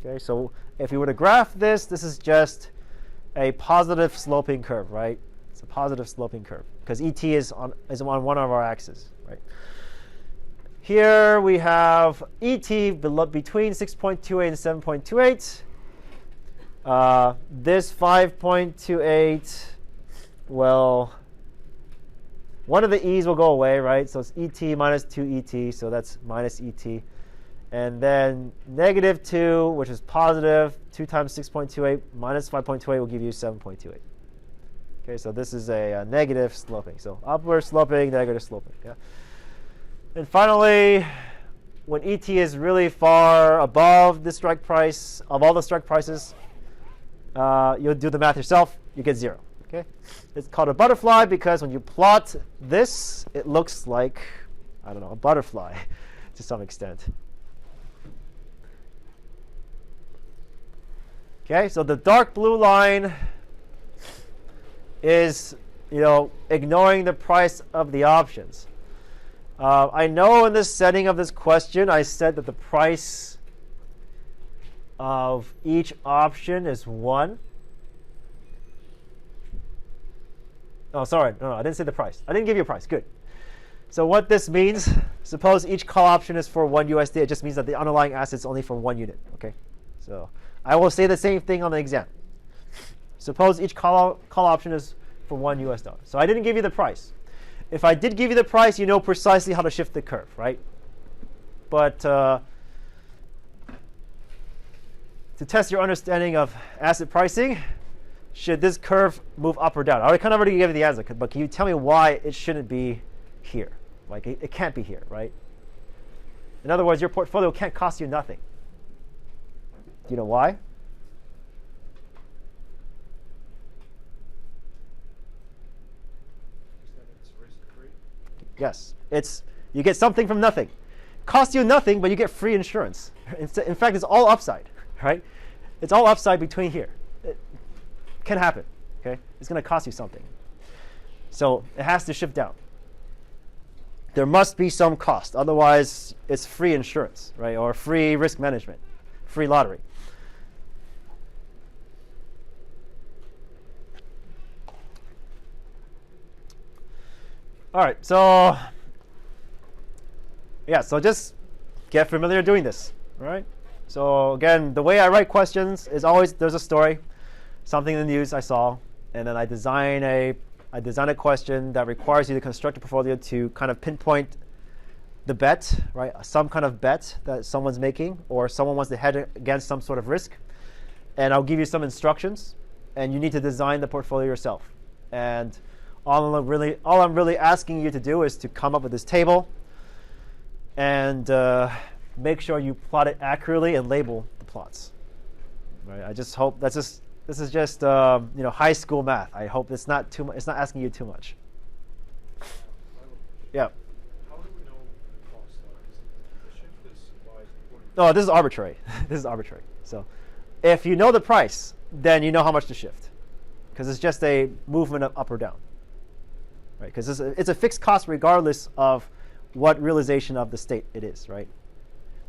Okay, so if you were to graph this, this is just a positive sloping curve, right? It's a positive sloping curve because ET is on one of our axes, right? Here we have ET between 6.28 and 7.28. This 5.28, well, one of the e's will go away, right? So it's ET minus 2 ET, so that's minus ET. And then negative 2, which is positive, 2 times 6.28 minus 5.28 will give you 7.28. Okay, so this is a negative sloping. So upward sloping, negative sloping. Yeah. And finally, when ET is really far above the strike price, of all the strike prices, you'll do the math yourself, you get 0. Okay? It's called a butterfly because when you plot this, it looks like, I don't know, a butterfly to some extent. Okay, so the dark blue line is, ignoring the price of the options. I know in the setting of this question, I said that the price of each option is 1. Oh, sorry, no, I didn't say the price. I didn't give you a price. Good. So what this means, suppose each call option is for 1 USD. It just means that the underlying asset is only for 1 unit. Okay. So I will say the same thing on the exam. Suppose each call option is for 1 US dollar. So I didn't give you the price. If I did give you the price, you know precisely how to shift the curve, right? But to test your understanding of asset pricing, should this curve move up or down? I kind of already gave you the answer, but can you tell me why it shouldn't be here? Like it can't be here, right? In other words, your portfolio can't cost you nothing. Do you know why? It's risk-free. Yes, you get something from nothing. Costs you nothing, but you get free insurance. In fact, it's all upside, right? It's all upside between here. It can happen, okay? It's going to cost you something. So it has to shift down. There must be some cost. Otherwise, it's free insurance, right? Or free risk management, free lottery. All right, so yeah, so just get familiar doing this, all right? So again, the way I write questions is always there's a story, something in the news I saw, and then I design a question that requires you to construct a portfolio to kind of pinpoint the bet, right? Some kind of bet that someone's making, or someone wants to hedge against some sort of risk, and I'll give you some instructions, and you need to design the portfolio yourself. And all I'm really asking you to do is to come up with this table and make sure you plot it accurately and label the plots. Right? I just hope this is just high school math. I hope it's not too much. It's not asking you too much. Yeah. How do we know the cost? The shift is by according No, this is arbitrary. This is arbitrary. So, if you know the price, then you know how much to shift, because it's just a movement of up or down. Right? Because it's a fixed cost regardless of what realization of the state it is. Right?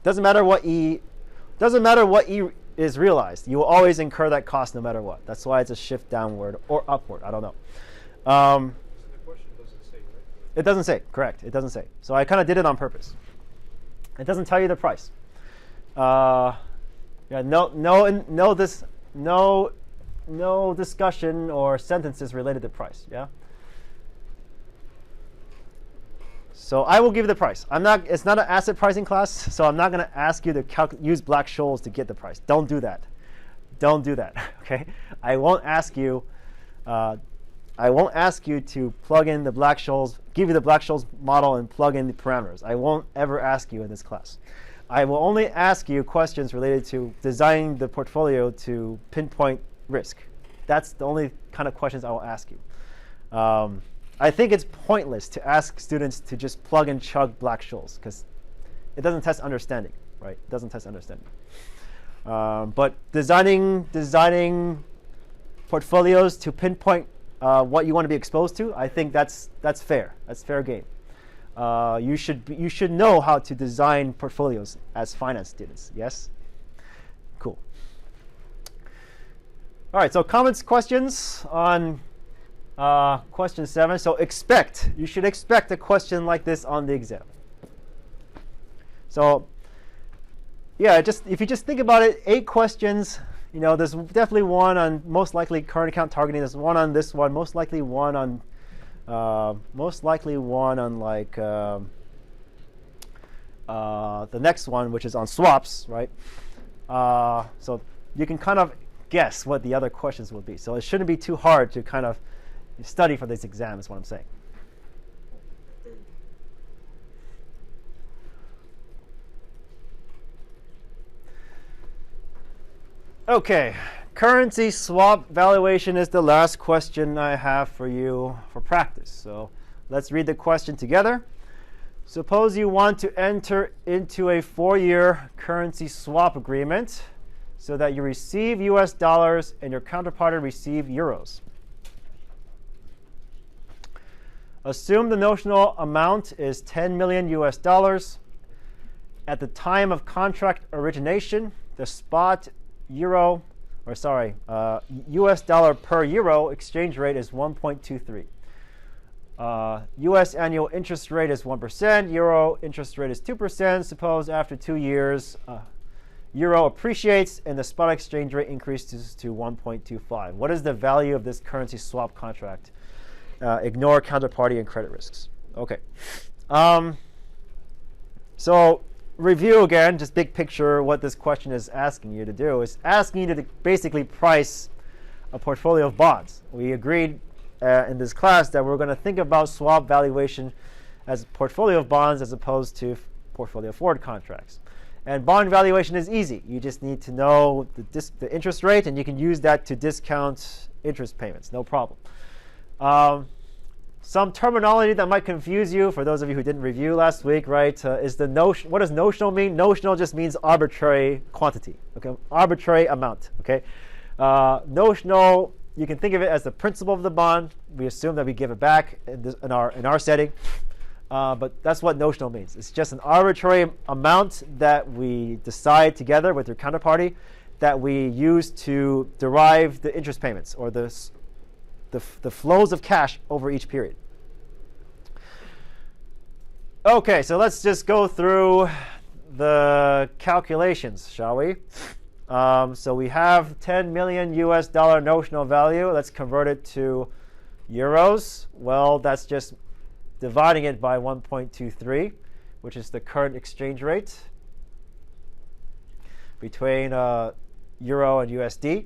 Doesn't matter what E is realized. You will always incur that cost no matter what. That's why it's a shift downward or upward. I don't know. So the question doesn't say, right? It doesn't say. Correct. It doesn't say. So I kind of did it on purpose. It doesn't tell you the price. No discussion or sentences related to price. Yeah. So I will give you the price. It's not an asset pricing class, so I'm not going to ask you to use Black-Scholes to get the price. Don't do that. Don't do that. Okay. I won't ask you to plug in the Black-Scholes, give you the Black-Scholes model and plug in the parameters. I won't ever ask you in this class. I will only ask you questions related to designing the portfolio to pinpoint risk. That's the only kind of questions I will ask you. I think it's pointless to ask students to just plug and chug Black-Scholes because it doesn't test understanding, right? It doesn't test understanding. But designing portfolios to pinpoint what you want to be exposed to, I think that's fair. That's fair game. You should know how to design portfolios as finance students. Yes? Cool. All right. So comments, questions on question 7. So you should expect a question like this on the exam. So yeah, if you just think about it, 8 questions. There's definitely one on most likely current account targeting. There's one on this one. Most likely one on like the next one, which is on swaps, right? So you can kind of guess what the other questions will be. So it shouldn't be too hard to kind of study for this exam, is what I'm saying. Okay, currency swap valuation is the last question I have for you for practice. So let's read the question together. Suppose you want to enter into a 4-year currency swap agreement so that you receive US dollars and your counterparty receive euros. Assume the notional amount is 10 million US dollars. At the time of contract origination, the spot US dollar per euro exchange rate is 1.23. U.S. annual interest rate is 1%. Euro interest rate is 2%. Suppose after 2 years, euro appreciates and the spot exchange rate increases to 1.25. What is the value of this currency swap contract? Ignore counterparty and credit risks. Okay. So review again, just big picture, what this question is asking you to do is asking you to basically price a portfolio of bonds. We agreed in this class that we're going to think about swap valuation as a portfolio of bonds as opposed to portfolio forward contracts. And bond valuation is easy. You just need to know the interest rate, and you can use that to discount interest payments, no problem. Some terminology that might confuse you, for those of you who didn't review last week, right, is the notion. What does notional mean? Notional just means arbitrary quantity, okay, arbitrary amount, okay. Notional, you can think of it as the principal of the bond. We assume that we give it back in our setting, but that's what notional means. It's just an arbitrary amount that we decide together with your counterparty that we use to derive the interest payments or the flows of cash over each period. Okay, so let's just go through the calculations, shall we? So we have 10 million US dollar notional value. Let's convert it to euros. Well, that's just dividing it by 1.23, which is the current exchange rate between euro and USD.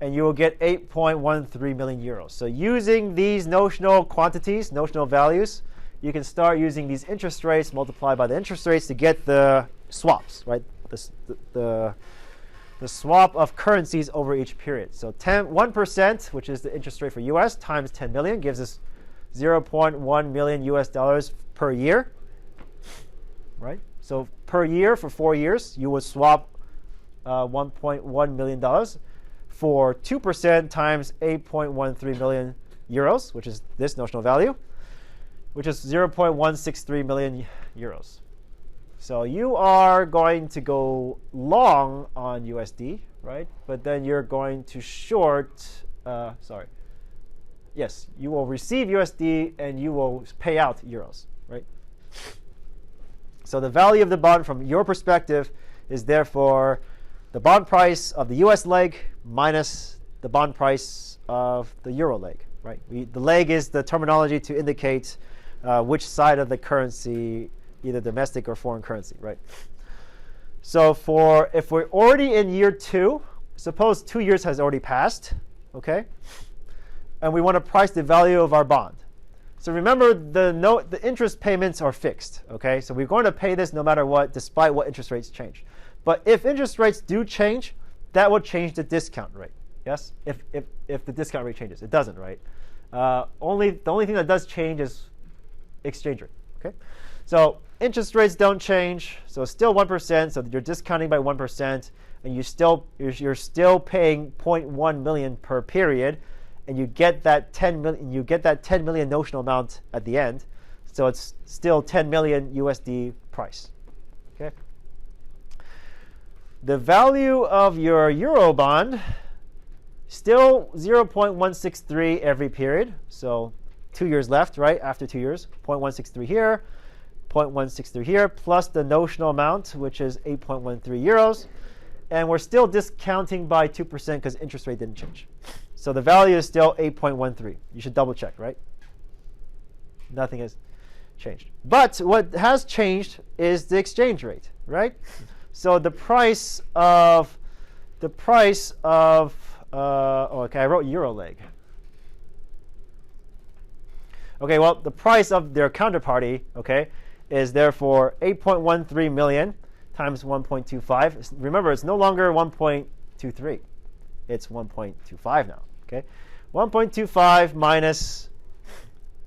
And you will get 8.13 million euros. So using these notional quantities, notional values, you can start using these interest rates multiplied by the interest rates to get the swaps, right? The swap of currencies over each period. So 1%, which is the interest rate for US, times 10 million gives us 0.1 million US dollars per year, right? So per year for 4 years, you would swap $1.1 million for 2% times 8.13 million euros, which is this notional value, which is 0.163 million euros. So you are going to go long on USD, right? But then you're going to short, yes, you will receive USD and you will pay out euros, right? So the value of the bond from your perspective is therefore the bond price of the US leg minus the bond price of the euro leg, right? The leg is the terminology to indicate which side of the currency, either domestic or foreign currency, right? So if we're already in year 2, suppose 2 years has already passed, okay? And we want to price the value of our bond. So remember, the interest payments are fixed, okay? So we're going to pay this no matter what, despite what interest rates change. But if interest rates do change, that will change the discount rate, yes? If the discount rate changes. It doesn't, right? The only thing that does change is exchange rate, okay? So interest rates don't change, so it's still 1%, so you're discounting by 1%, and you're still paying 0.1 million per period, and you get that 10 million notional amount at the end. So it's still 10 million USD price. Okay. The value of your euro bond still 0.163 every period. So 2 years left, right? After 2 years, 0.163 here, 0.163 here, plus the notional amount, which is 8.13 euros. And we're still discounting by 2% because interest rate didn't change. So the value is still 8.13. You should double check, right? Nothing has changed. But what has changed is the exchange rate, right? So the price of okay, I wrote euro leg. Okay, well, the price of their counterparty, okay, is therefore 8.13 million times 1.25. Remember, it's no longer 1.23. It's 1.25 now, okay? 1.25 minus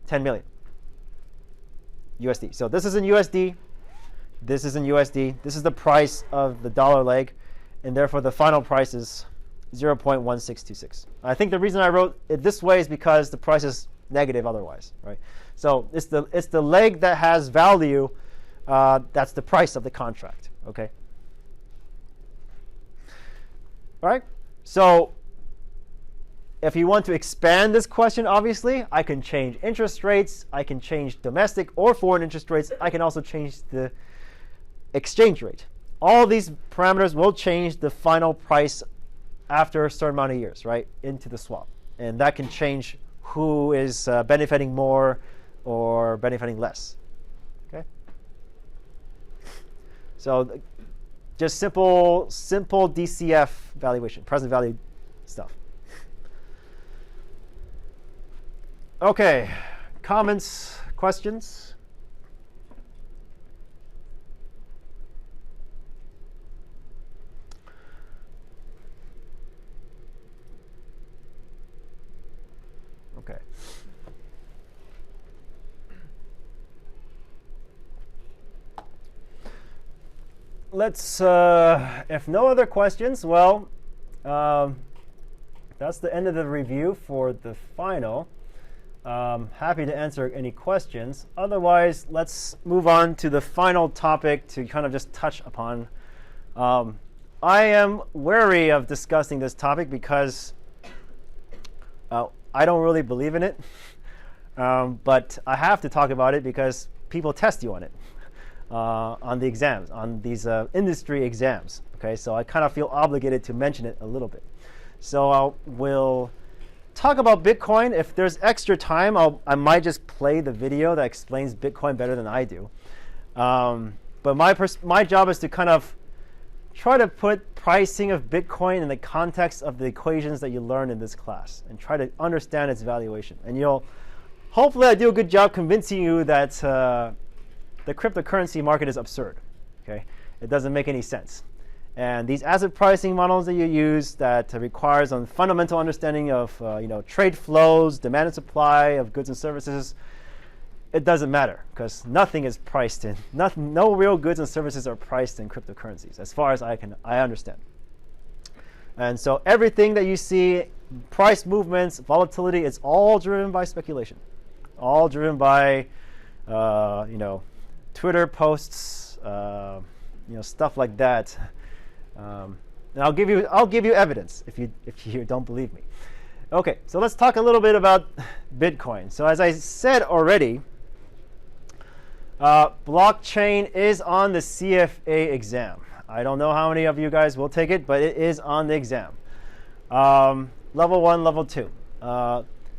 10 million USD. So this is in USD. This is in USD. This is the price of the dollar leg, and therefore the final price is 0.1626. I think the reason I wrote it this way is because the price is negative otherwise, right? So it's the leg that has value. That's the price of the contract, okay? All right. So if you want to expand this question, obviously, I can change interest rates. I can change domestic or foreign interest rates. I can also change the exchange rate. All these parameters will change the final price after a certain amount of years, right, into the swap. And that can change who is benefiting more or benefiting less. Okay. So just simple DCF valuation, present value stuff. Okay, comments, questions? Okay. Let's, if no other questions, well, that's the end of the review for the final. Happy to answer any questions. Otherwise, let's move on to the final topic to kind of just touch upon. I am wary of discussing this topic because I don't really believe in it. But I have to talk about it because people test you on it, on the exams, on these industry exams. Okay, so I kind of feel obligated to mention it a little bit. So I will talk about Bitcoin. If there's extra time, I might just play the video that explains Bitcoin better than I do. But my job is to kind of try to put pricing of Bitcoin in the context of the equations that you learn in this class and try to understand its valuation. And hopefully I do a good job convincing you that the cryptocurrency market is absurd. Okay, it doesn't make any sense. And these asset pricing models that you use that requires a fundamental understanding of trade flows, demand and supply of goods and services, it doesn't matter because nothing is priced in. No real goods and services are priced in cryptocurrencies, as far as I understand. And so everything that you see, price movements, volatility, it's all driven by speculation, all driven by Twitter posts, stuff like that. And I'll give you evidence if you don't believe me. Okay, so let's talk a little bit about Bitcoin. So as I said already, blockchain is on the CFA exam. I don't know how many of you guys will take it, but it is on the exam. Level 1, level 2.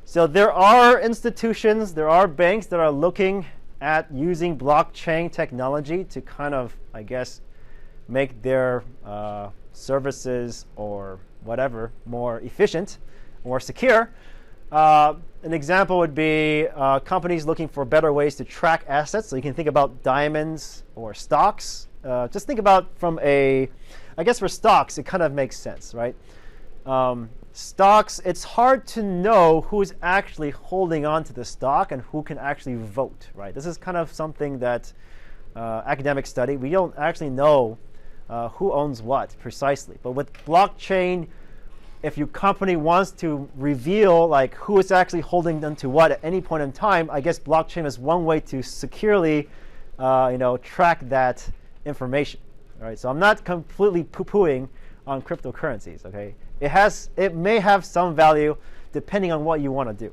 So there are institutions, there are banks that are looking at using blockchain technology to kind of, I guess, make their services or whatever more efficient, more secure. An example would be companies looking for better ways to track assets. So you can think about diamonds or stocks. Just think about I guess for stocks, it kind of makes sense, right? Stocks, it's hard to know who's actually holding on to the stock and who can actually vote, right? This is kind of something that academic study, we don't actually know who owns what precisely. But with blockchain, if your company wants to reveal like who is actually holding them to what at any point in time, I guess blockchain is one way to securely track that information. All right, so I'm not completely poo-pooing on cryptocurrencies. Okay, it may have some value depending on what you want to do.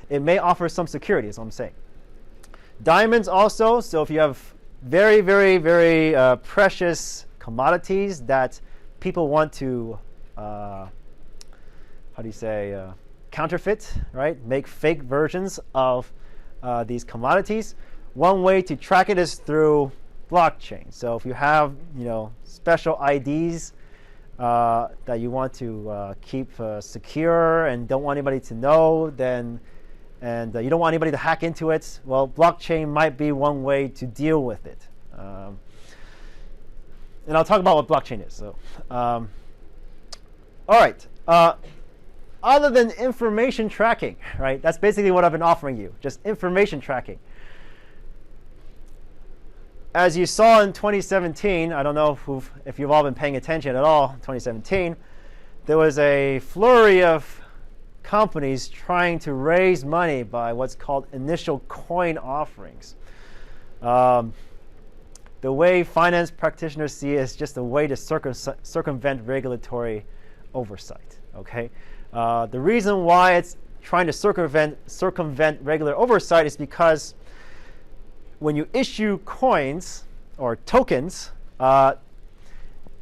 It may offer some security, is what I'm saying. Diamonds also. So if you have very, very, very precious commodities that people want to, counterfeit, right? Make fake versions of these commodities. One way to track it is through blockchain. So if you have, special IDs that you want to keep secure and don't want anybody to know, and you don't want anybody to hack into it, well, blockchain might be one way to deal with it. And I'll talk about what blockchain is. So, all right. Other than information tracking, right? That's basically what I've been offering you, just information tracking. As you saw in 2017, I don't know if you've all been paying attention at all, 2017, there was a flurry of companies trying to raise money by what's called initial coin offerings. The way finance practitioners see it is just a way to circumvent regulatory oversight. Okay, The reason why it's trying to circumvent regular oversight is because when you issue coins or tokens,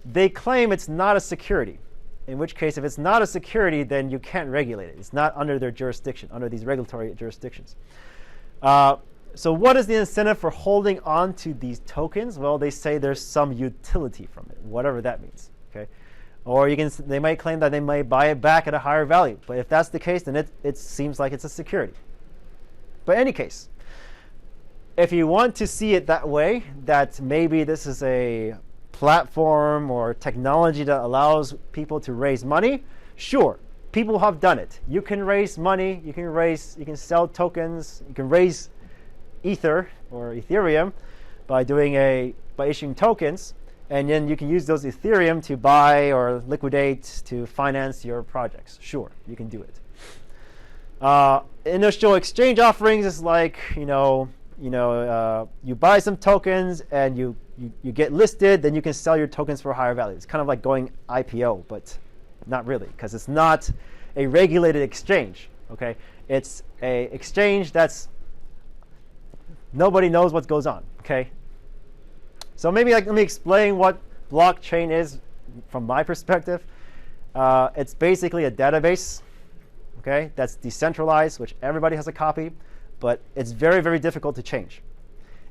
they claim it's not a security. In which case, if it's not a security, then you can't regulate it. It's not under their jurisdiction, under these regulatory jurisdictions. So what is the incentive for holding on to these tokens? Well, they say there's some utility from it, whatever that means. Okay, or they might claim that they might buy it back at a higher value. But if that's the case, then it seems like it's a security. But in any case, if you want to see it that way, that maybe this is a platform or technology that allows people to raise money, sure, people have done it. You can raise money, you can sell tokens, you can raise Ether or Ethereum by issuing tokens, and then you can use those Ethereum to buy or liquidate to finance your projects. Sure, you can do it. Initial exchange offerings is like, you buy some tokens and you get listed, then you can sell your tokens for a higher value. It's kind of like going IPO, but not really, because it's not a regulated exchange. Okay, it's a exchange that's nobody knows what goes on. Okay, so maybe let me explain what blockchain is from my perspective. It's basically a database, okay, that's decentralized, which everybody has a copy, but it's very, very difficult to change.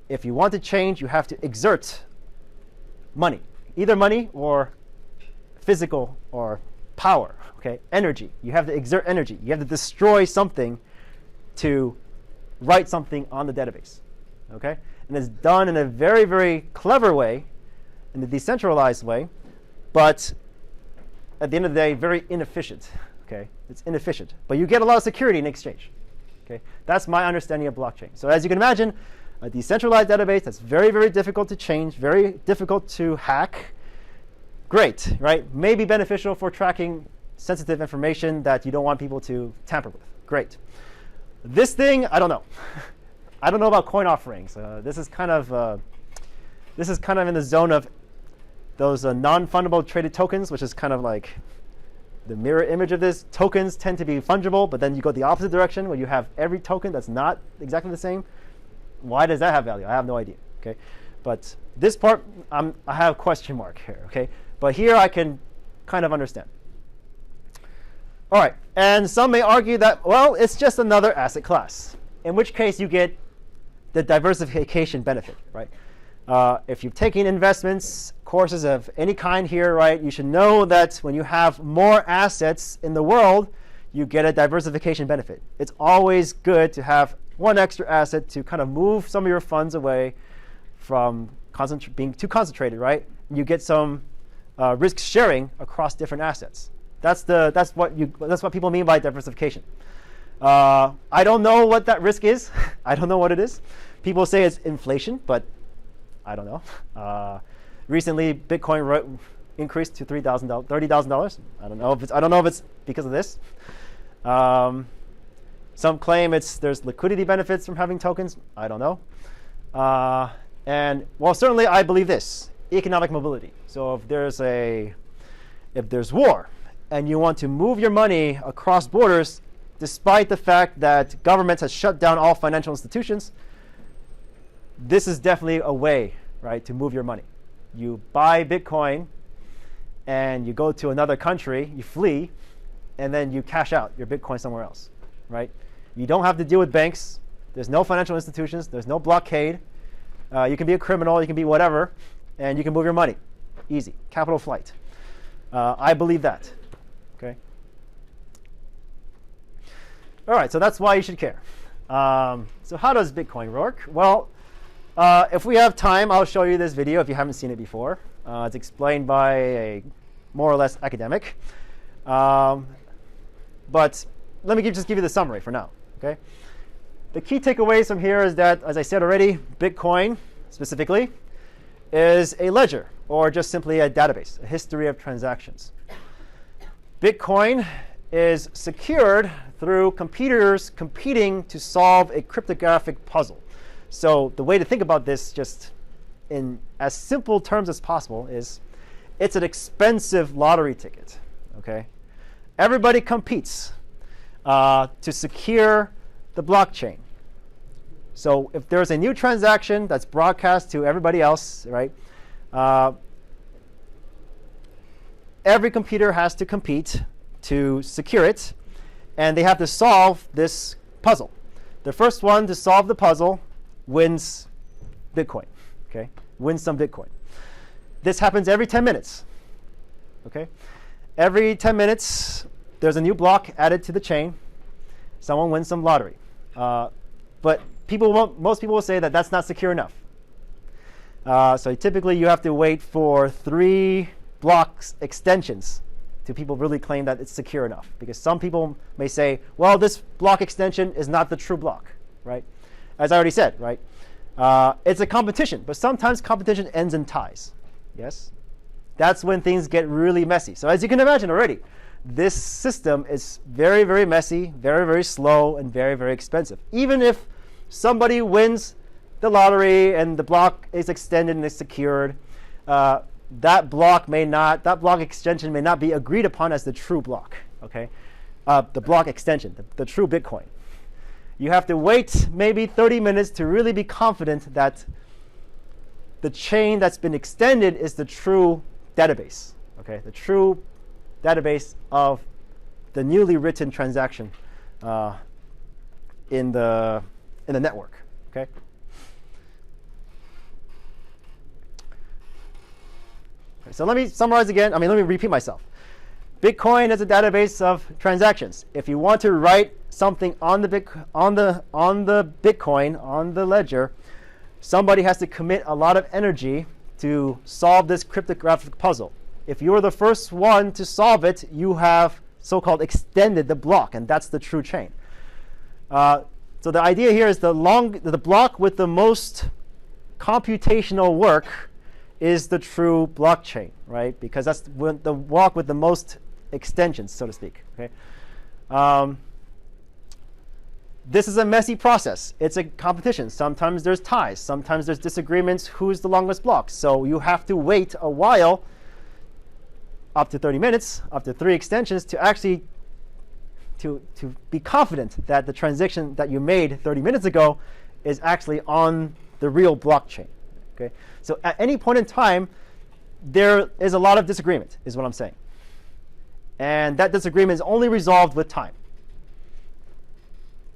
If you want to change, you have to exert money, either money or physical or power, okay, energy. You have to exert energy. You have to destroy something to write something on the database, okay? And it's done in a very, very clever way, in a decentralized way, but at the end of the day, very inefficient, okay? It's inefficient, but you get a lot of security in exchange, okay? That's my understanding of blockchain. So as you can imagine, a decentralized database that's very, very difficult to change, very difficult to hack. Great, right? Maybe beneficial for tracking sensitive information that you don't want people to tamper with. Great. This thing, I don't know. I don't know about coin offerings. This is kind of in the zone of those non-fundable traded tokens, which is kind of like the mirror image of this. Tokens tend to be fungible, but then you go the opposite direction where you have every token that's not exactly the same. Why does that have value? I have no idea. Okay, but this part I have a question mark here. Okay, but here I can kind of understand. All right, and some may argue that, well, it's just another asset class, in which case you get the diversification benefit, right? If you've taken investments, courses of any kind here, right, you should know that when you have more assets in the world, you get a diversification benefit. It's always good to have one extra asset to kind of move some of your funds away from being too concentrated, right? You get some risk sharing across different assets. That's what people mean by diversification. I don't know what that risk is. I don't know what it is. People say it's inflation, but I don't know. Recently, Bitcoin increased to $30,000. I don't know if it's because of this. Some claim there's liquidity benefits from having tokens. I don't know. And well, certainly I believe this: economic mobility. So if there's war, and you want to move your money across borders, despite the fact that governments have shut down all financial institutions, this is definitely a way, right, to move your money. You buy Bitcoin, and you go to another country, you flee, and then you cash out your Bitcoin somewhere else, right? You don't have to deal with banks. There's no financial institutions. There's no blockade. You can be a criminal. You can be whatever, and you can move your money. Easy. Capital flight. I believe that. Okay. All right. So that's why you should care. So how does Bitcoin work? Well, if we have time, I'll show you this video if you haven't seen it before. It's explained by a more or less academic. But let me just give you the summary for now. Okay. The key takeaways from here is that, as I said already, Bitcoin specifically is a ledger, or just simply a database, a history of transactions. Bitcoin is secured through computers competing to solve a cryptographic puzzle. So the way to think about this, just in as simple terms as possible, is it's an expensive lottery ticket. Okay, everybody competes to secure the blockchain. So if there's a new transaction that's broadcast to everybody else, right? Every computer has to compete to secure it, and they have to solve this puzzle. The first one to solve the puzzle wins Bitcoin, okay? Wins some Bitcoin. This happens every 10 minutes, okay? Every 10 minutes, there's a new block added to the chain. Someone wins some lottery. But most people will say that that's not secure enough. So typically, you have to wait for 3 blocks extensions to people really claim that it's secure enough. Because some people may say, well, this block extension is not the true block, right? As I already said, right? It's a competition, but sometimes competition ends in ties. Yes? That's when things get really messy. So as you can imagine already, this system is very, very messy, very, very slow, and very, very expensive. Even if somebody wins the lottery and the block is extended and is secured, that block extension may not be agreed upon as the true block. Okay, the block extension, the true Bitcoin. You have to wait maybe 30 minutes to really be confident that the chain that's been extended is the true database. Okay, the true database of the newly written transaction in the network. Okay. So let me summarize again. Let me repeat myself. Bitcoin is a database of transactions. If you want to write something on the Bitcoin, on the ledger, somebody has to commit a lot of energy to solve this cryptographic puzzle. If you're the first one to solve it, you have so-called extended the block, and that's the true chain. So the idea here is the block with the most computational work is the true blockchain, right? Because that's the block with the most extensions, so to speak. Okay. This is a messy process. It's a competition. Sometimes there's ties. Sometimes there's disagreements who's the longest block. So you have to wait a while, up to 30 minutes, up to 3 extensions, to actually to be confident that the transaction that you made 30 minutes ago is actually on the real blockchain. Okay? So at any point in time, there is a lot of disagreement, is what I'm saying. And that disagreement is only resolved with time.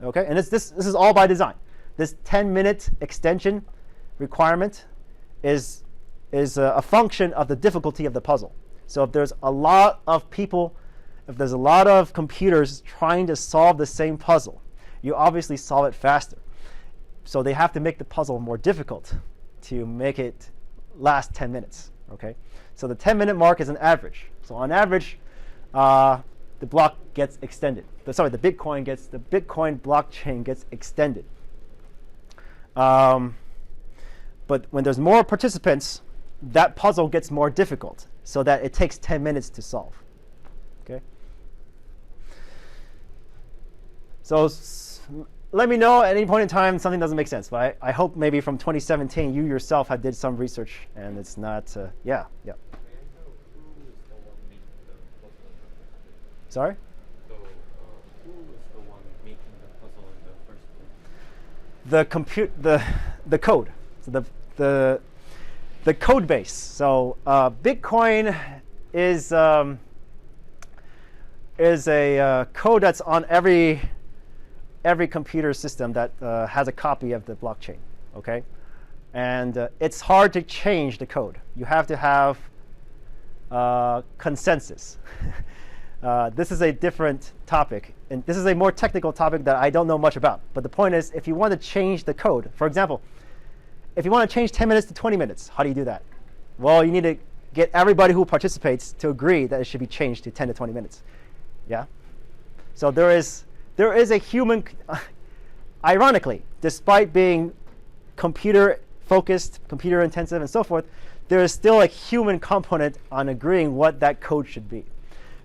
Okay? And this is all by design. This 10-minute extension requirement is a function of the difficulty of the puzzle. So if there's a lot of people, if there's a lot of computers trying to solve the same puzzle, you obviously solve it faster. So they have to make the puzzle more difficult to make it last 10 minutes. Okay? So the 10-minute mark is an average. So on average, the block gets extended. The Bitcoin blockchain gets extended. But when there's more participants, that puzzle gets more difficult, so that it takes 10 minutes to solve. Okay. So let me know at any point in time something doesn't make sense. But I hope maybe from 2017 you yourself had did some research and it's not. Yeah. Sorry? So who is the one making the puzzle in the first place? The code. So the code base. So Bitcoin is a code that's on every computer system that has a copy of the blockchain. Okay, and it's hard to change the code. You have to have consensus. This is a different topic, and this is a more technical topic that I don't know much about. But the point is, if you want to change the code, for example, if you want to change 10 minutes to 20 minutes, how do you do that? Well, you need to get everybody who participates to agree that it should be changed to 10 to 20 minutes. Yeah? So there is a human, ironically, despite being computer-focused, computer-intensive, and so forth, there is still a human component on agreeing what that code should be.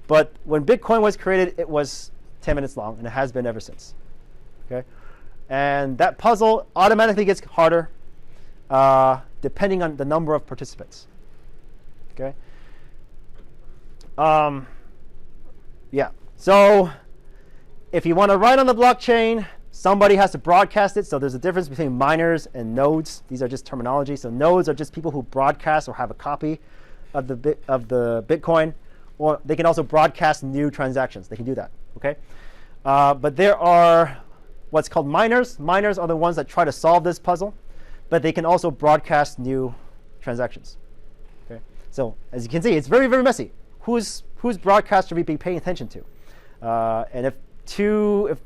But when Bitcoin was created, it was 10 minutes long, and it has been ever since. Okay? And that puzzle automatically gets harder depending on the number of participants. Okay? Yeah. So if you want to write on the blockchain, somebody has to broadcast it. So there's a difference between miners and nodes. These are just terminology. So nodes are just people who broadcast or have a copy of the Bitcoin, or they can also broadcast new transactions. They can do that. Okay, but there are what's called miners. Miners are the ones that try to solve this puzzle, but they can also broadcast new transactions. Okay, so as you can see, it's very, very messy. Whose broadcast should we be paying attention to? And if two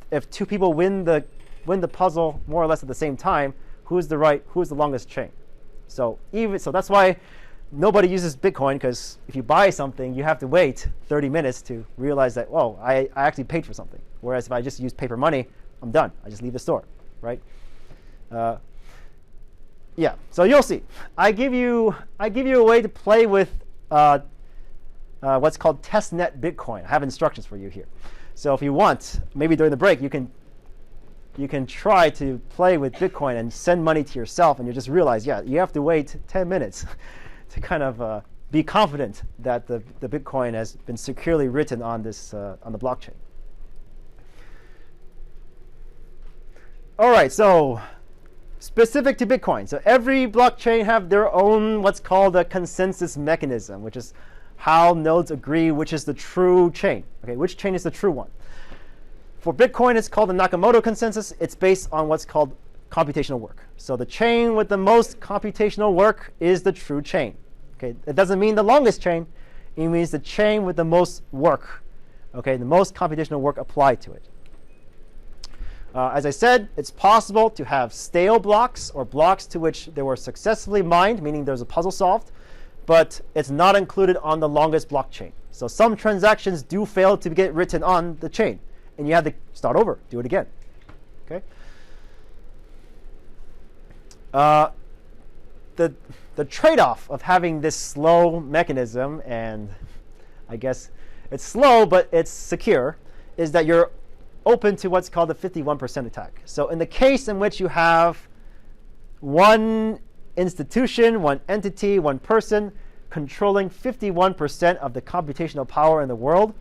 people win the puzzle more or less at the same time, who's the longest chain? So that's why nobody uses Bitcoin, because if you buy something, you have to wait 30 minutes to realize that, whoa, I actually paid for something. Whereas if I just use paper money, I'm done. I just leave the store, right? Yeah. So you'll see. I give you a way to play with what's called testnet Bitcoin. I have instructions for you here. So if you want, maybe during the break, you can try to play with Bitcoin and send money to yourself, and you just realize, yeah, you have to wait 10 minutes to kind of be confident that the Bitcoin has been securely written on this on the blockchain. All right, so specific to Bitcoin. So every blockchain have their own what's called a consensus mechanism, which is how nodes agree which is the true chain. Okay, which chain is the true one? For Bitcoin, it's called the Nakamoto consensus. It's based on what's called computational work. So the chain with the most computational work is the true chain. Okay, it doesn't mean the longest chain. It means the chain with the most work. Okay, the most computational work applied to it. As I said, it's possible to have stale blocks or blocks to which they were successfully mined, meaning there's a puzzle solved, but it's not included on the longest blockchain. So some transactions do fail to get written on the chain, and you have to start over, do it again. Okay. The trade-off of having this slow mechanism, and I guess it's slow but it's secure, is that you're open to what's called the 51% attack. So in the case in which you have one institution, one entity, one person controlling 51% of the computational power in the world,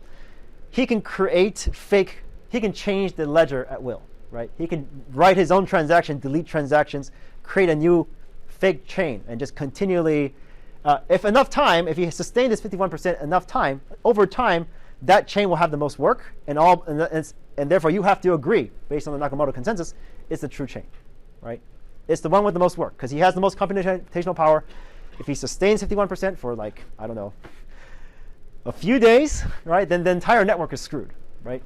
he can he can change the ledger at will, right? He can write his own transaction, delete transactions, create a new fake chain, and just continually, if he sustains this 51% enough time, over time, that chain will have the most work, and therefore you have to agree, based on the Nakamoto consensus, it's the true chain, right? It's the one with the most work, because he has the most computational power. If he sustains 51% for, like, I don't know, a few days, right, then the entire network is screwed, right?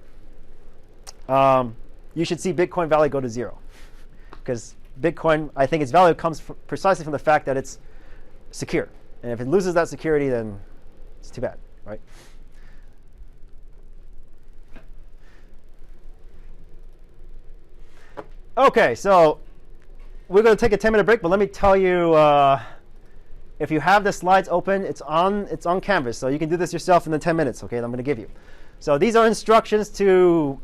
You should see Bitcoin value go to zero, because Bitcoin, I think its value comes precisely from the fact that it's secure. And if it loses that security, then it's too bad, right? OK, so we're going to take a 10-minute break, but let me tell you, if you have the slides open, it's on Canvas, so you can do this yourself in the 10 minutes, OK, that I'm going to give you. So these are instructions to,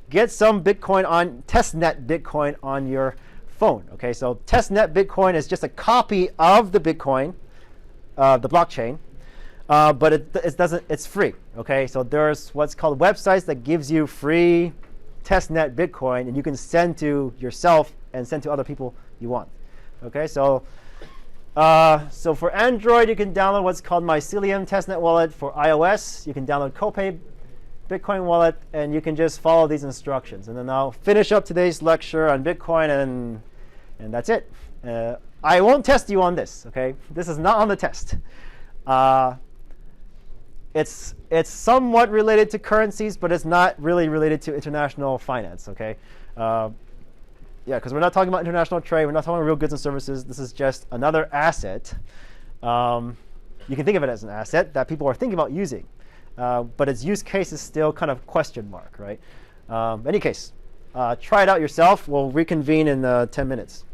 get some Bitcoin on testnet Bitcoin on your phone. OK, so testnet Bitcoin is just a copy of the Bitcoin, the blockchain, but it's free. OK, so there's what's called websites that gives you free testnet Bitcoin, and you can send to yourself and send to other people you want. OK, so for Android, you can download what's called Mycelium testnet wallet. For iOS, you can download Copay Bitcoin wallet, and you can just follow these instructions. And then I'll finish up today's lecture on Bitcoin, and that's it. I won't test you on this. OK, this is not on the test. It's somewhat related to currencies, but it's not really related to international finance. OK, yeah, because we're not talking about international trade. We're not talking about real goods and services. This is just another asset. You can think of it as an asset that people are thinking about using. But its use case is still kind of question mark, right? Any case, try it out yourself. We'll reconvene in 10 minutes.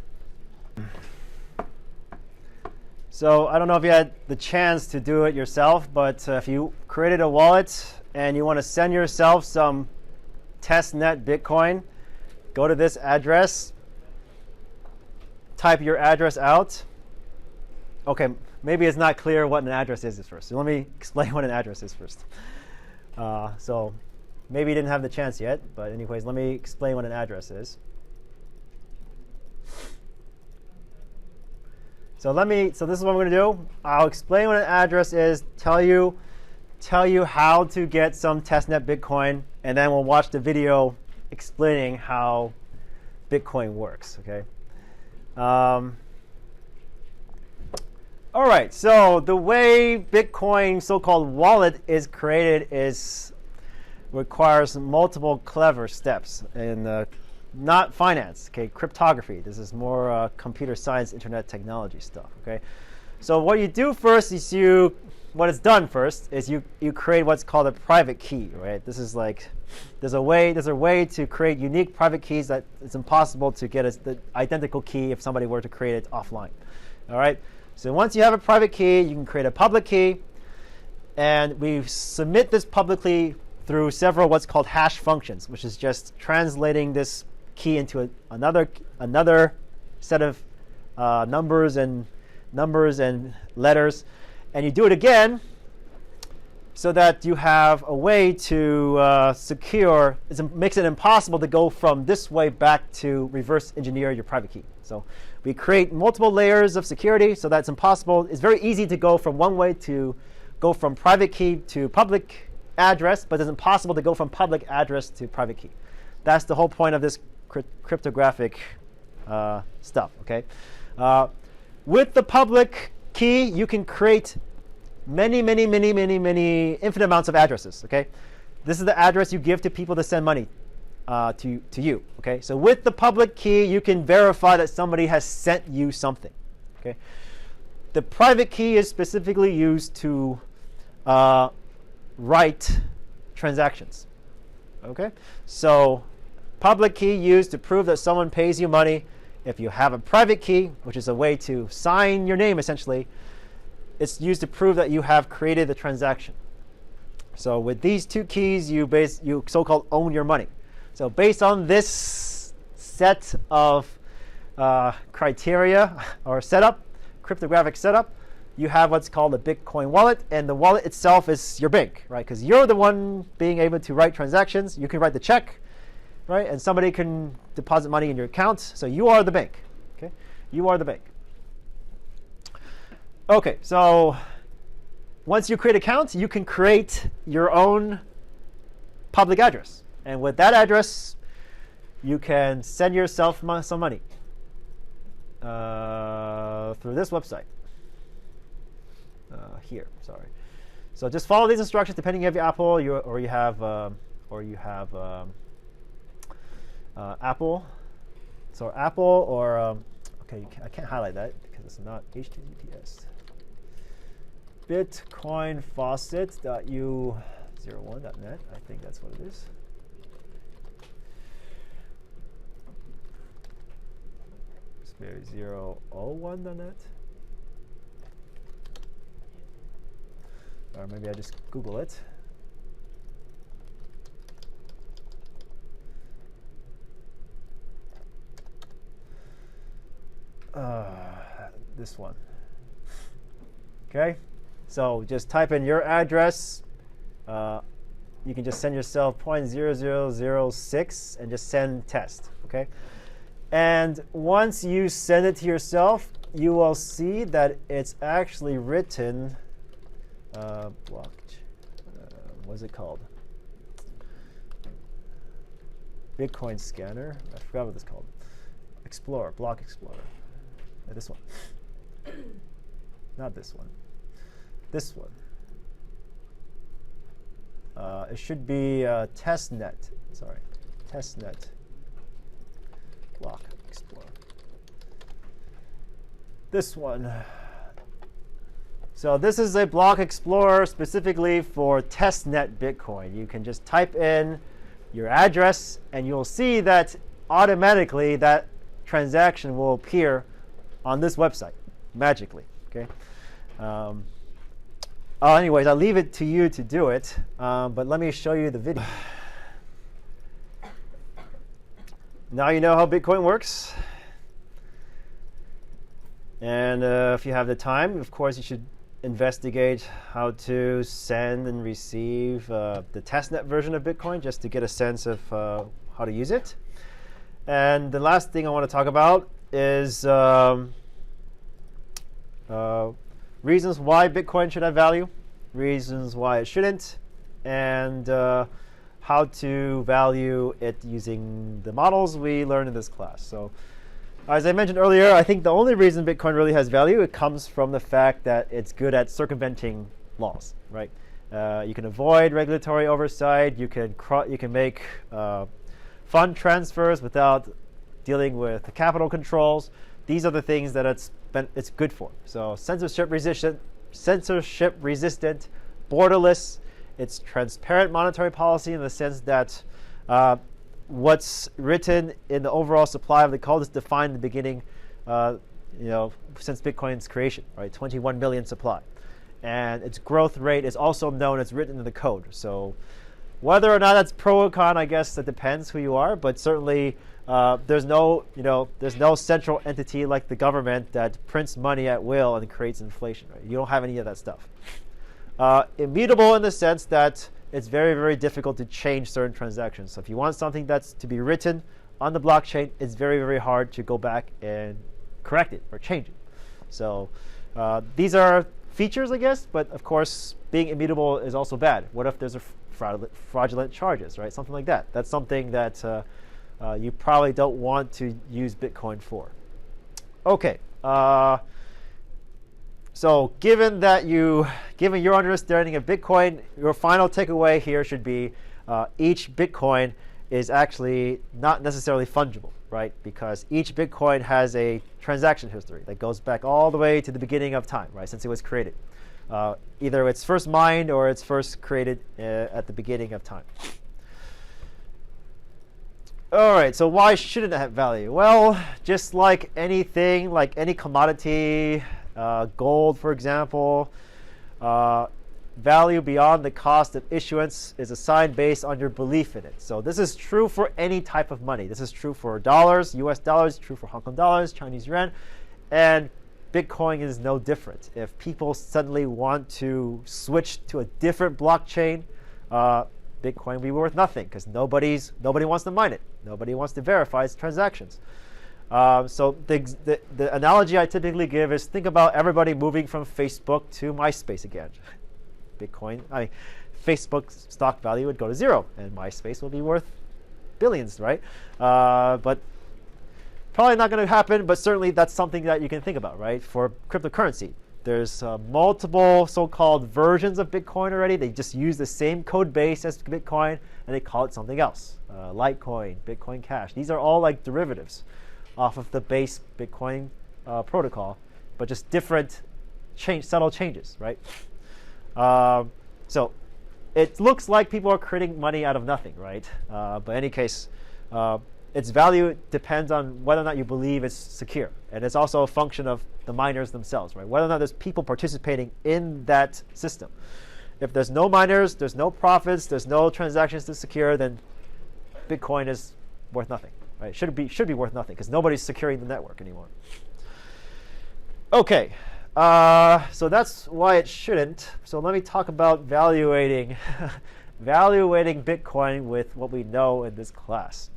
So I don't know if you had the chance to do it yourself, but if you created a wallet and you want to send yourself some testnet Bitcoin, go to this address, type your address out. OK, maybe it's not clear what an address is first. So let me explain what an address is first. So maybe you didn't have the chance yet, but anyways, let me explain what an address is. So this is what I'm going to do. I'll explain what an address is, tell you how to get some testnet Bitcoin, and then we'll watch the video explaining how Bitcoin works. Okay. All right. So the way Bitcoin so-called wallet is created requires multiple clever steps in not finance. Okay, cryptography. This is more computer science, internet technology stuff. Okay. So what you do first is you create what's called a private key, right? This is like there's a way to create unique private keys that it's impossible to get the identical key if somebody were to create it offline. All right. So once you have a private key, you can create a public key, and we submit this publicly through several what's called hash functions, which is just translating this key into another set of numbers and letters, and you do it again so that you have a way to secure. It makes it impossible to go from this way back to reverse engineer your private key. So we create multiple layers of security so that's impossible. It's very easy to go from one way to go from private key to public address, but it's impossible to go from public address to private key. That's the whole point of this cryptographic stuff. Okay. With the public key, you can create many infinite amounts of addresses. Okay, this is the address you give to people to send money to you. Okay, so with the public key, you can verify that somebody has sent you something. Okay, the private key is specifically used to write transactions. Okay, so public key used to prove that someone pays you money. If you have a private key, which is a way to sign your name essentially, it's used to prove that you have created the transaction. So with these two keys, you so-called own your money. So based on this set of criteria or setup, cryptographic setup, you have what's called a Bitcoin wallet, and the wallet itself is your bank, right? Because you're the one being able to write transactions. You can write the check, right? And somebody can deposit money in your account. So you are the bank. Okay, you are the bank. Okay, so once you create an account, you can create your own public address. And with that address, you can send yourself some money through this website. Here, sorry. So just follow these instructions depending if you have Apple or you have Apple. So Apple or okay, I can't highlight that because it's not HTTPS. Bitcoinfaucet.u01.net. I think that's what it is. It's maybe 001.net. Or maybe I just Google it. This one. Okay, so just type in your address. You can just send yourself 0.0006 and just send test. Okay, and once you send it to yourself, you will see that it's actually written. What's it called? Bitcoin scanner. I forgot what it's called. Explorer, Block Explorer. This one. Not this one. This one. It should be testnet. Sorry, testnet. Block Explorer. This one. So this is a Block Explorer specifically for testnet Bitcoin. You can just type in your address, and you'll see that automatically that transaction will appear on this website magically. Okay. Anyways, I'll leave it to you to do it, but let me show you the video. Now you know how Bitcoin works. And if you have the time, of course, you should investigate how to send and receive the testnet version of Bitcoin just to get a sense of how to use it. And the last thing I want to talk about is reasons why Bitcoin should have value, reasons why it shouldn't, and how to value it using the models we learned in this class. So as I mentioned earlier, I think the only reason Bitcoin really has value, it comes from the fact that it's good at circumventing laws, right? You can avoid regulatory oversight. You can make fund transfers without dealing with the capital controls. These are the things that it's good for. So censorship resistant, borderless. It's transparent monetary policy in the sense that what's written in the overall supply of the code is defined in the beginning, since Bitcoin's creation, right? 21 million supply. And its growth rate is also known, it's written in the code. So whether or not that's pro or con, I guess that depends who you are, but certainly there's no central entity like the government that prints money at will and creates inflation, right? You don't have any of that stuff. Immutable in the sense that it's very, very difficult to change certain transactions. So if you want something that's to be written on the blockchain, it's very, very hard to go back and correct it or change it. So these are features, I guess, but of course, being immutable is also bad. What if there's a fraudulent charges, right? Something like that. That's something that you probably don't want to use Bitcoin for. Okay. So given your understanding of Bitcoin, your final takeaway here should be each Bitcoin is actually not necessarily fungible, right? Because each Bitcoin has a transaction history that goes back all the way to the beginning of time, right? Since it was created. Either it's first mined or it's first created at the beginning of time. All right, so why shouldn't it have value? Well, just like anything, like any commodity, gold, for example, value beyond the cost of issuance is assigned based on your belief in it. So this is true for any type of money. This is true for dollars, US dollars, true for Hong Kong dollars, Chinese yuan, and Bitcoin is no different. If people suddenly want to switch to a different blockchain, Bitcoin will be worth nothing because nobody wants to mine it. Nobody wants to verify its transactions. So the analogy I typically give is think about everybody moving from Facebook to MySpace again. Facebook stock value would go to zero, and MySpace will be worth billions, right? But probably not going to happen, but certainly that's something that you can think about, right? For cryptocurrency, there's multiple so-called versions of Bitcoin already. They just use the same code base as Bitcoin, and they call it something else. Litecoin, Bitcoin Cash. These are all like derivatives off of the base Bitcoin protocol, but just different subtle changes, right? So it looks like people are creating money out of nothing, right? But in any case, its value depends on whether or not you believe it's secure. And it's also a function of the miners themselves, right? Whether or not there's people participating in that system. If there's no miners, there's no profits, there's no transactions to secure, then Bitcoin is worth nothing, right? Should be worth nothing because nobody's securing the network anymore. Okay, so that's why it shouldn't. So let me talk about valuating Bitcoin with what we know in this class.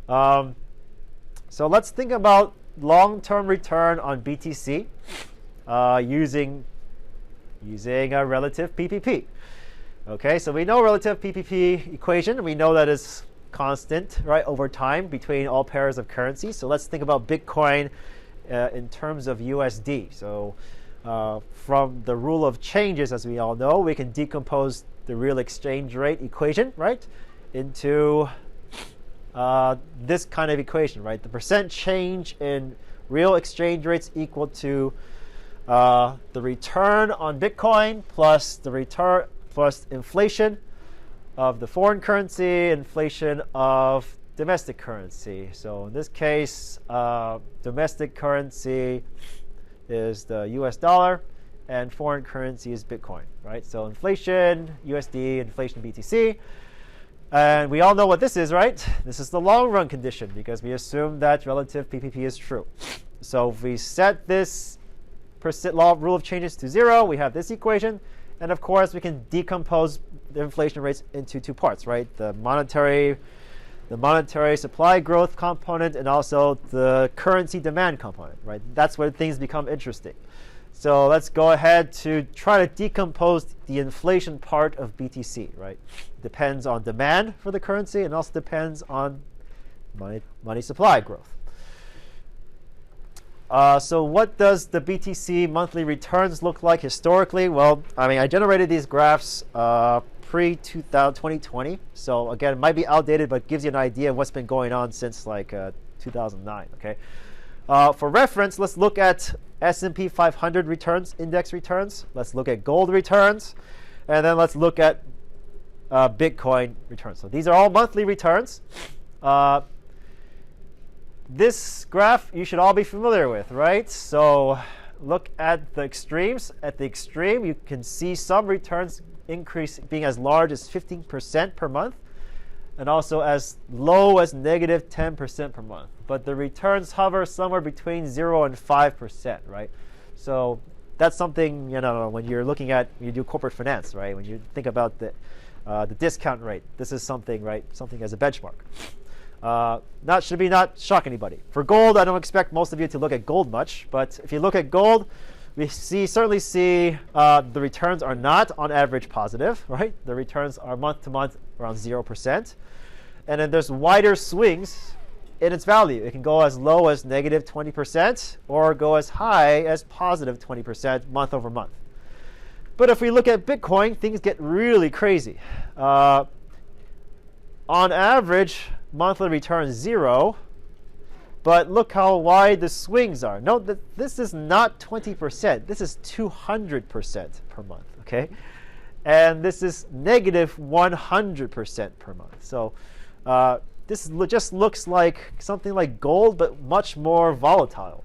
So let's think about long-term return on BTC using a relative PPP. Okay, so we know relative PPP equation. We know that it's constant, right, over time between all pairs of currencies. So let's think about Bitcoin in terms of USD. So from the rule of changes, as we all know, we can decompose the real exchange rate equation, right, into this kind of equation, right? The percent change in real exchange rates equal to the return on Bitcoin plus the return plus inflation of the foreign currency, inflation of domestic currency. So in this case, domestic currency is the US dollar and foreign currency is Bitcoin, right? So inflation, USD, inflation BTC. And we all know what this is, right? This is the long run condition because we assume that relative PPP is true. So if we set this rule of changes to 0, we have this equation. And of course, we can decompose the inflation rates into two parts, right? The monetary supply growth component and also the currency demand component, right? That's where things become interesting. So let's go ahead to try to decompose the inflation part of BTC, right? Depends on demand for the currency and also depends on money supply growth. So what does the BTC monthly returns look like historically? Well, I mean, I generated these graphs pre-2020. So again, it might be outdated, but gives you an idea of what's been going on since like 2009, okay? For reference, let's look at S&P 500 returns, index returns. Let's look at gold returns. And then let's look at Bitcoin returns. So these are all monthly returns. This graph you should all be familiar with, right? So look at the extremes. At the extreme, you can see some returns increase being as large as 15% per month and also as low as negative 10% per month. But the returns hover somewhere between 0 and 5%, right? So that's something, you know, when you're looking at, you do corporate finance, right? When you think about the discount rate, this is something, right? Something as a benchmark. Should not shock anybody. For gold, I don't expect most of you to look at gold much, but if you look at gold, we certainly see the returns are not on average positive, right? The returns are month to month around 0%. And then there's wider swings in its value. It can go as low as negative 20% or go as high as positive 20% month over month. But if we look at Bitcoin, things get really crazy. On average, monthly return 0, but look how wide the swings are. Note that this is not 20%. This is 200% per month, okay? And this is negative 100% per month. So this just looks like something like gold, but much more volatile.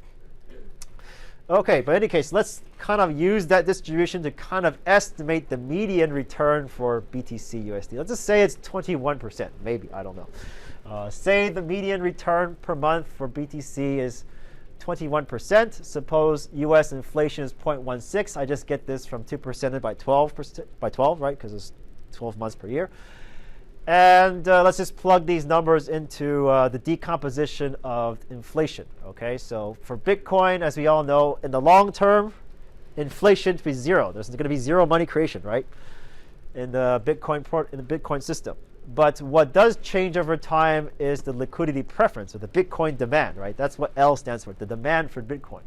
Okay, but in any case, let's kind of use that distribution to kind of estimate the median return for BTC USD. Let's just say it's 21%, maybe, I don't know. Say the median return per month for BTC is 21%. Suppose US inflation is 0.16. I just get this from 2% by 12%, right? Because it's 12 months per year. And let's just plug these numbers into the decomposition of inflation. Okay, so for Bitcoin, as we all know, in the long term, inflation to be 0. There's going to be 0 money creation, right? In the Bitcoin system. But what does change over time is the liquidity preference, or the Bitcoin demand, right? That's what L stands for, the demand for Bitcoin.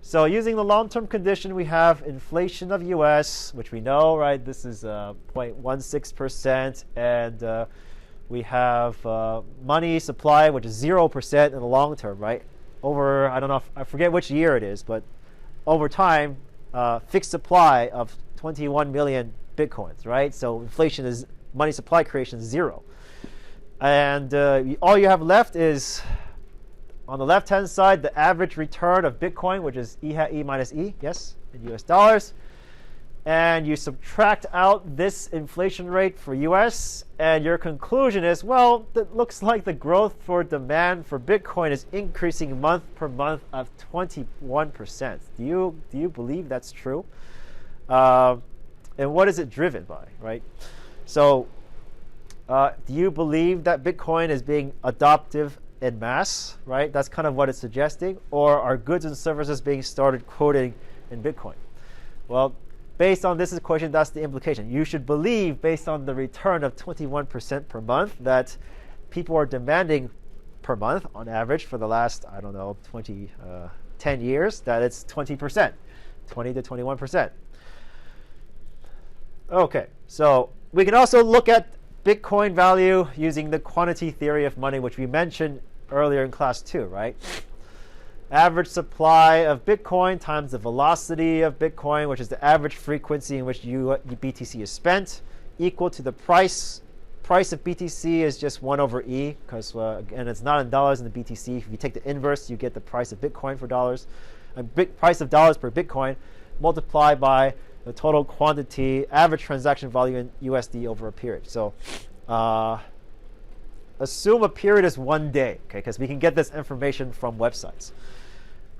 So using the long-term condition, we have inflation of US, which we know, right? This is 0.16%, and we have money supply, which is 0% in the long term, right? Over, I don't know, I forget which year it is, but over time, fixed supply of 21 million Bitcoins, right? So inflation is money supply creation is 0. And all you have left is, on the left-hand side, the average return of Bitcoin, which is E hat E minus E, yes, in US dollars. And you subtract out this inflation rate for US, and your conclusion is, well, it looks like the growth for demand for Bitcoin is increasing month per month of 21%. Do you believe that's true? And what is it driven by, right? So do you believe that Bitcoin is being adoptive en masse, right? That's kind of what it's suggesting. Or are goods and services being started quoting in Bitcoin? Well, based on this equation, that's the implication. You should believe, based on the return of 21% per month, that people are demanding per month, on average, for the last, I don't know, 10 years, that it's 20%, 20 to 21%. Okay, so we can also look at Bitcoin value using the quantity theory of money, which we mentioned earlier in class 2, right? Average supply of Bitcoin times the velocity of Bitcoin, which is the average frequency in which BTC is spent, equal to the price. Price of BTC is just 1 over E, because again, it's not in dollars in the BTC. If you take the inverse, you get the price of Bitcoin for dollars. Price of dollars per Bitcoin multiplied by the total quantity, average transaction volume in USD over a period. So assume a period is 1 day, okay, because we can get this information from websites.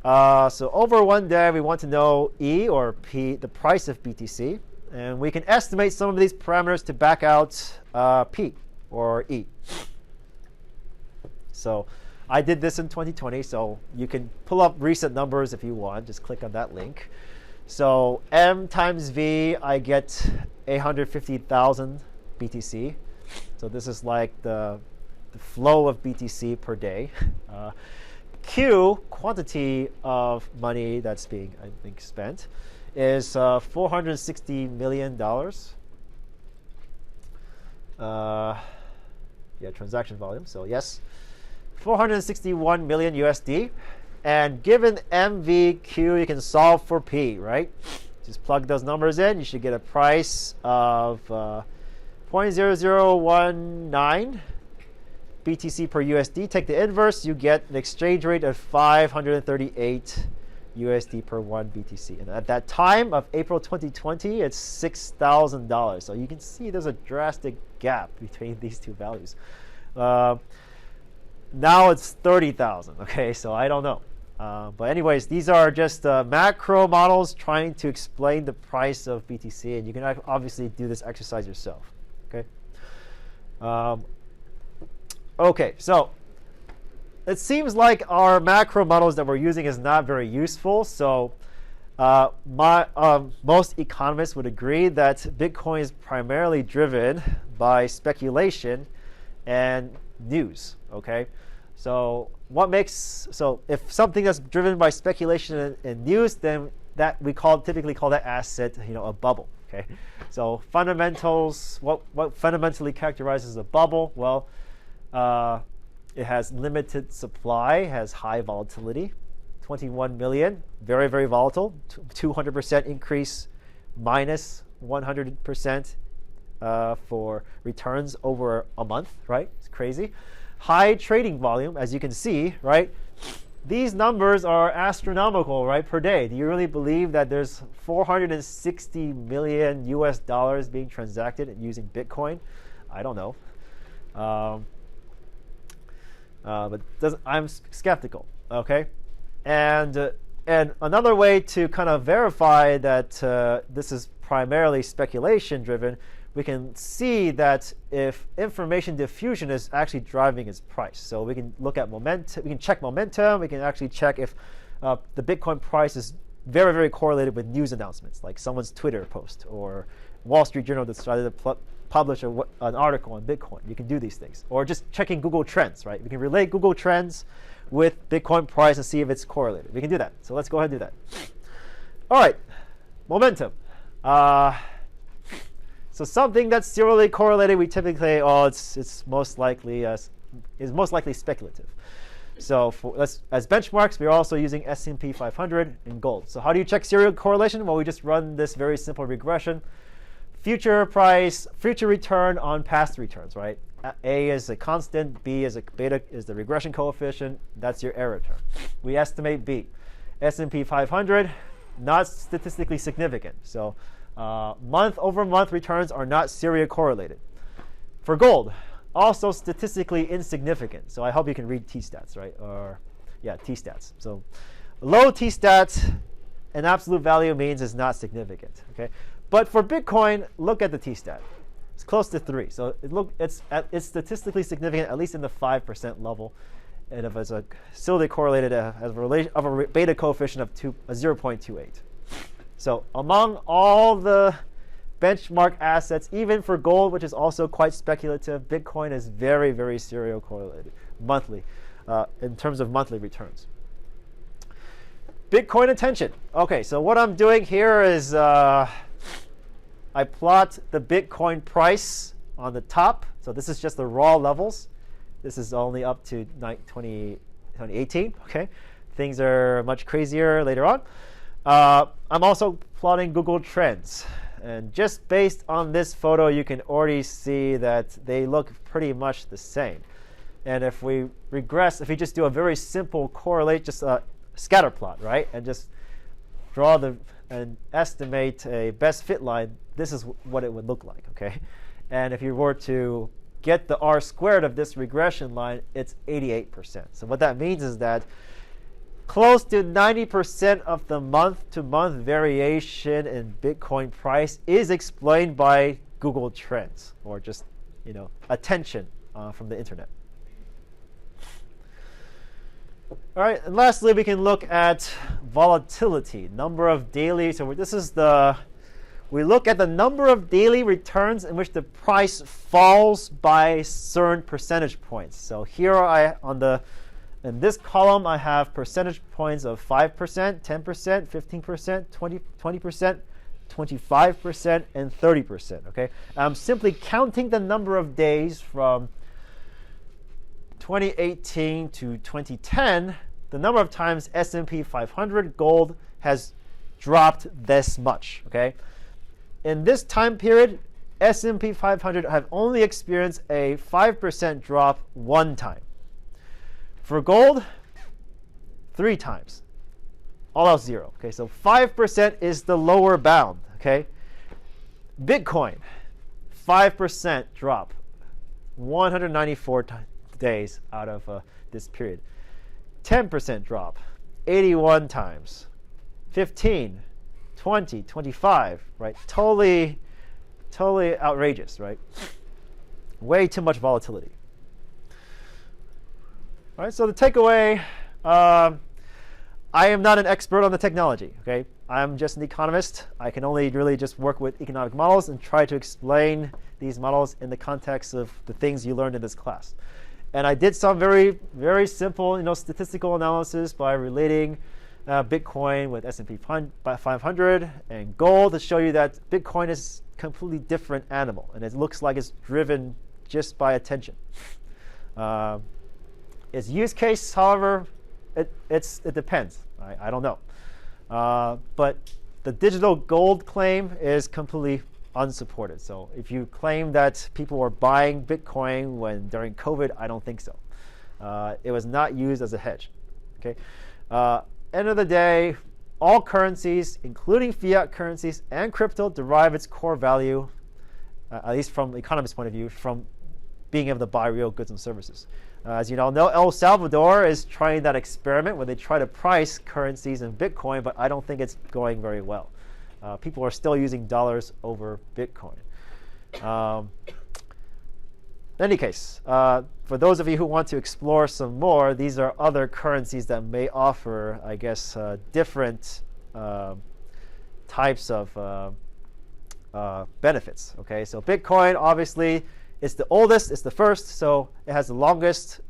So over one day, we want to know E or P, the price of BTC. And we can estimate some of these parameters to back out P or E. So I did this in 2020, so you can pull up recent numbers if you want. Just click on that link. So M times V, I get 850,000 BTC. So this is like the flow of BTC per day. Q, quantity of money that's being, I think, spent, is $460 million. Yeah, transaction volume. So yes, 461 million USD. And given MVQ, you can solve for P, right? Just plug those numbers in. You should get a price of 0.0019 BTC per USD. Take the inverse, you get an exchange rate of 538 USD per 1 BTC. And at that time of April 2020, it's $6,000. So you can see there's a drastic gap between these two values. Now it's 30,000. Okay, so I don't know. But anyways, these are just macro models trying to explain the price of BTC, and you can obviously do this exercise yourself. Okay. Okay, so it seems like our macro models that we're using is not very useful. So most economists would agree that Bitcoin is primarily driven by speculation and news. Okay, so if something that's driven by speculation and news, then that we typically call that asset, a bubble. Okay, so fundamentals. What fundamentally characterizes a bubble? Well, it has limited supply, has high volatility. 21 million, very, very volatile. 200% increase, minus 100% for returns over a month, right? It's crazy. High trading volume, as you can see, right? These numbers are astronomical, right, per day. Do you really believe that there's 460 million US dollars being transacted using Bitcoin? I don't know. But I'm skeptical, okay? And another way to kind of verify that this is primarily speculation driven, we can see that if information diffusion is actually driving its price. So we can look at momentum, we can check momentum, we can actually check if the Bitcoin price is very, very correlated with news announcements, like someone's Twitter post or Wall Street Journal decided to publish an article on Bitcoin. You can do these things. Or just checking Google Trends, right? We can relate Google Trends with Bitcoin price and see if it's correlated. We can do that. So let's go ahead and do that. All right, momentum. So something that's serially correlated, we typically say, it's most likely speculative. So as benchmarks, we're also using S&P 500 and gold. So how do you check serial correlation? Well, we just run this very simple regression. Future price, future return on past returns, right? A is a constant, B is a beta is the regression coefficient. That's your error term. We estimate B. S&P 500, not statistically significant. So month over month returns are not serial correlated. For gold, also statistically insignificant. So I hope you can read T-stats, right? T-stats. So low T-stats, an absolute value means is not significant, okay? But for Bitcoin, look at the T-stat. It's close to 3. So it's statistically significant, at least in the 5% level. And if it's still correlated as a beta coefficient of 0.28. So among all the benchmark assets, even for gold, which is also quite speculative, Bitcoin is very, very serial correlated monthly in terms of monthly returns. Bitcoin attention. Okay, so what I'm doing here is I plot the Bitcoin price on the top. So this is just the raw levels. This is only up to 2018. Okay, things are much crazier later on. I'm also plotting Google Trends. And just based on this photo, you can already see that they look pretty much the same. And if we regress, if we just do a very simple correlate, just a scatter plot, right? And just draw and estimate a best fit line, this is what it would look like, okay? And if you were to get the R squared of this regression line, it's 88%. So what that means is that close to 90% of the month-to-month variation in Bitcoin price is explained by Google Trends, or just attention from the internet. All right, and lastly, we can look at volatility, number of daily. So we look at the number of daily returns in which the price falls by certain percentage points. So here in this column, I have percentage points of 5%, 10%, 15%, 20%, 25%, and 30%. Okay, I'm simply counting the number of days from 2018 to 2010, the number of times S&P 500 gold has dropped this much. Okay, in this time period, S&P 500 have only experienced a 5% drop one time. For gold, 3 times. All else 0. Okay, so 5% is the lower bound. Okay, Bitcoin, 5% drop, 194 days out of this period. 10% drop, 81 times. 15, 20, 25, right? Totally outrageous, right? Way too much volatility. All right, so the takeaway, I am not an expert on the technology, okay? I'm just an economist. I can only really just work with economic models and try to explain these models in the context of the things you learned in this class. And I did some very, very simple, statistical analysis by relating Bitcoin with S&P 500 and gold to show you that Bitcoin is a completely different animal, and it looks like it's driven just by attention. Its use case, however, it depends. I don't know. But the digital gold claim is completely unsupported. So if you claim that people were buying Bitcoin during COVID, I don't think so. It was not used as a hedge. Okay. End of the day, all currencies, including fiat currencies and crypto, derive its core value, at least from the economist's point of view, from being able to buy real goods and services. As you all know, El Salvador is trying that experiment where they try to price currencies in Bitcoin, but I don't think it's going very well. People are still using dollars over Bitcoin. In any case, for those of you who want to explore some more, these are other currencies that may offer, I guess, different types of benefits. Okay, so Bitcoin, obviously, it's the oldest, it's the first, so it has the longest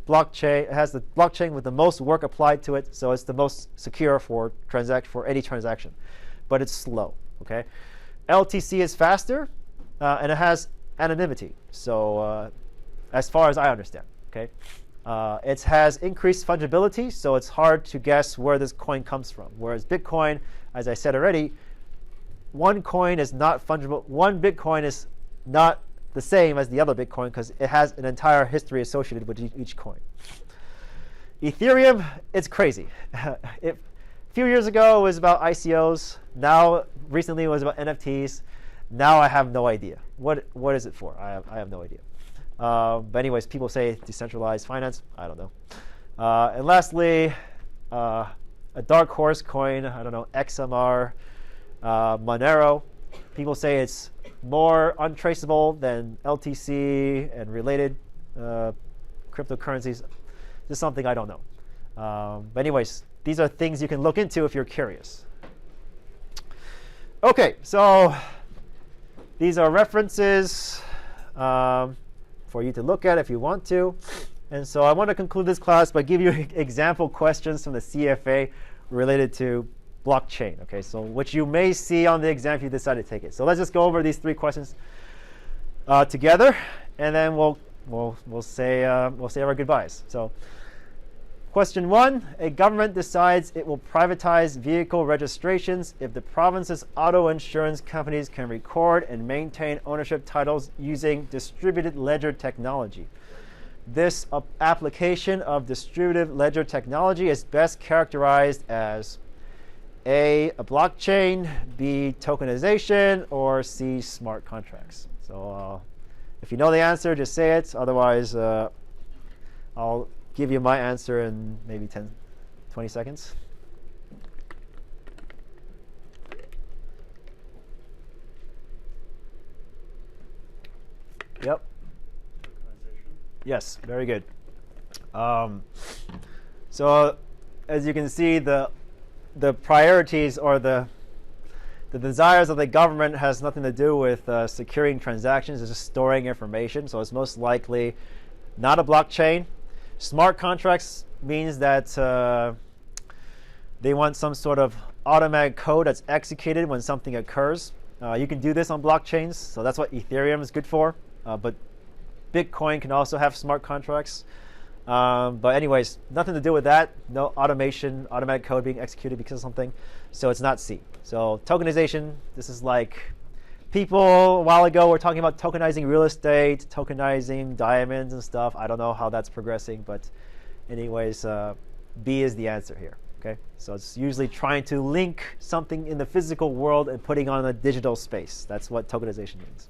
blockchain. It has the blockchain with the most work applied to it, so it's the most secure for any transaction. But it's slow. Okay, LTC is faster, and it has anonymity. So as far as I understand, okay, it has increased fungibility, so it's hard to guess where this coin comes from. Whereas Bitcoin, as I said already, one coin is not fungible. One Bitcoin is not the same as the other Bitcoin because it has an entire history associated with each coin. Ethereum, it's crazy. A few years ago, it was about ICOs. Now, recently, it was about NFTs. Now, I have no idea. What is it for? I have no idea. But anyways, people say decentralized finance. I don't know. And lastly, a dark horse coin. I don't know, XMR, Monero. People say it's more untraceable than LTC and related cryptocurrencies. This is something I don't know. But anyways, these are things you can look into if you're curious. Okay, so these are references for you to look at if you want to. And so I want to conclude this class by giving you example questions from the CFA related to blockchain. Okay, so which you may see on the exam if you decide to take it. So let's just go over these 3 questions together, and then we'll say our goodbyes. So, question 1: a government decides it will privatize vehicle registrations if the province's auto insurance companies can record and maintain ownership titles using distributed ledger technology. This application of distributed ledger technology is best characterized as A, a blockchain, B, tokenization, or C, smart contracts. So if you know the answer, just say it. Otherwise, I'll give you my answer in maybe 10, 20 seconds. Yep. Yes, very good. So as you can see, the priorities or the desires of the government has nothing to do with securing transactions. It's just storing information. So it's most likely not a blockchain. Smart contracts means that they want some sort of automatic code that's executed when something occurs. You can do this on blockchains, so that's what Ethereum is good for. But Bitcoin can also have smart contracts. But anyways, nothing to do with that. No automation, automatic code being executed because of something. So it's not C. So tokenization, this is like people a while ago were talking about tokenizing real estate, tokenizing diamonds and stuff. I don't know how that's progressing, but anyways, B is the answer here. Okay, so it's usually trying to link something in the physical world and putting on a digital space. That's what tokenization means.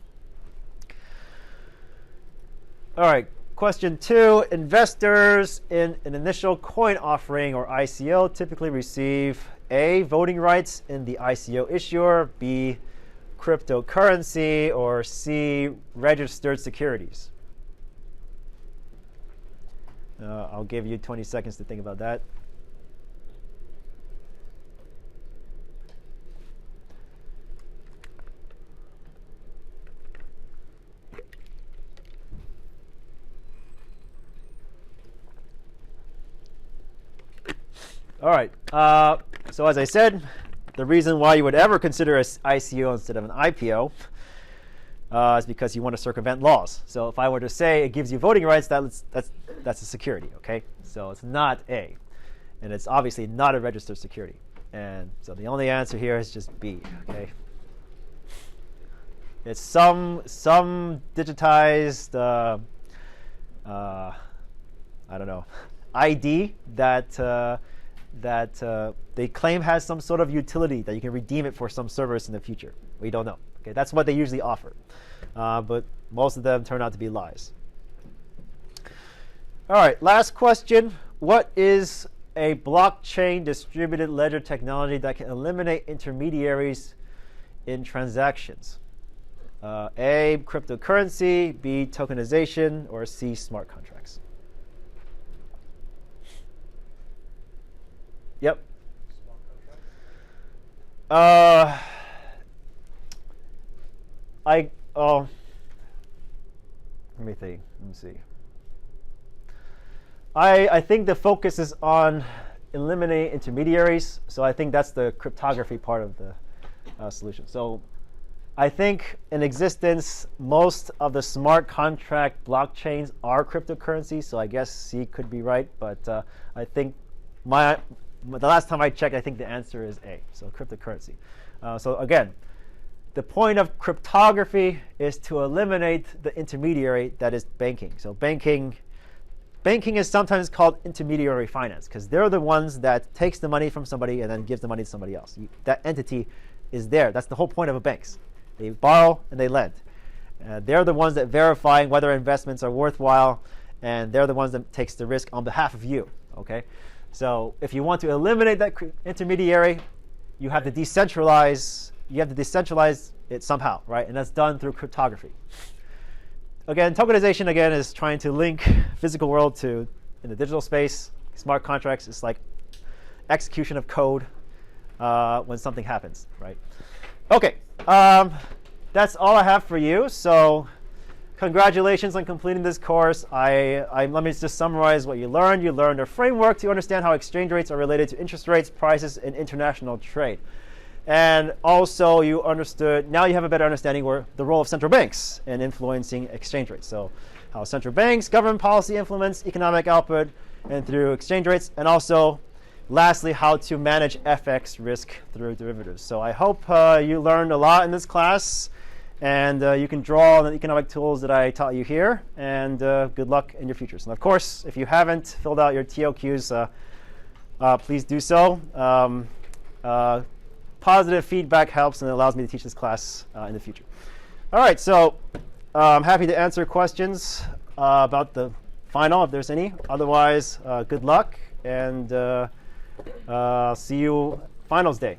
All right, question 2. Investors in an initial coin offering or ICO typically receive A, voting rights in the ICO issuer, B, cryptocurrency, or C, registered securities. I'll give you 20 seconds to think about that. All right. So as I said, the reason why you would ever consider an ICO instead of an IPO is because you want to circumvent laws. So if I were to say it gives you voting rights, that's a security. Okay. So it's not A, and it's obviously not a registered security. And so the only answer here is just B. Okay. It's some digitized I don't know, ID that they claim has some sort of utility that you can redeem it for some service in the future. We don't know. Okay, that's what they usually offer, but most of them turn out to be lies. All right, last question. What is a blockchain distributed ledger technology that can eliminate intermediaries in transactions? A, cryptocurrency, B, tokenization, or C, smart contracts? Yep. Smart contracts. Let me think. Let me see. I think the focus is on eliminating intermediaries. So I think that's the cryptography part of the solution. So I think in existence, most of the smart contract blockchains are cryptocurrencies. So I guess C could be right. But I think the last time I checked, I think the answer is A. So cryptocurrency. So again, the point of cryptography is to eliminate the intermediary that is banking. So banking is sometimes called intermediary finance because they're the ones that takes the money from somebody and then gives the money to somebody else. That entity is there. That's the whole point of a bank. They borrow and they lend. They're the ones that verifying whether investments are worthwhile, and they're the ones that takes the risk on behalf of you. Okay, so if you want to eliminate that intermediary, you have to decentralize. You have to decentralize it somehow, right? And that's done through cryptography. Again, tokenization is trying to link physical world to in the digital space. Smart contracts is like execution of code when something happens, right? Okay, that's all I have for you. So congratulations on completing this course. Let me just summarize what you learned. You learned a framework to understand how exchange rates are related to interest rates, prices, and international trade. And also you understood, now you have a better understanding where the role of central banks in influencing exchange rates. So how central banks, government policy influence economic output and through exchange rates, and also lastly, how to manage FX risk through derivatives. So I hope you learned a lot in this class, and you can draw on the economic tools that I taught you here, and good luck in your futures. And of course, if you haven't filled out your TOQs, please do so. Positive feedback helps and it allows me to teach this class in the future. All right, so I'm happy to answer questions about the final if there's any. Otherwise, good luck, and See you finals day.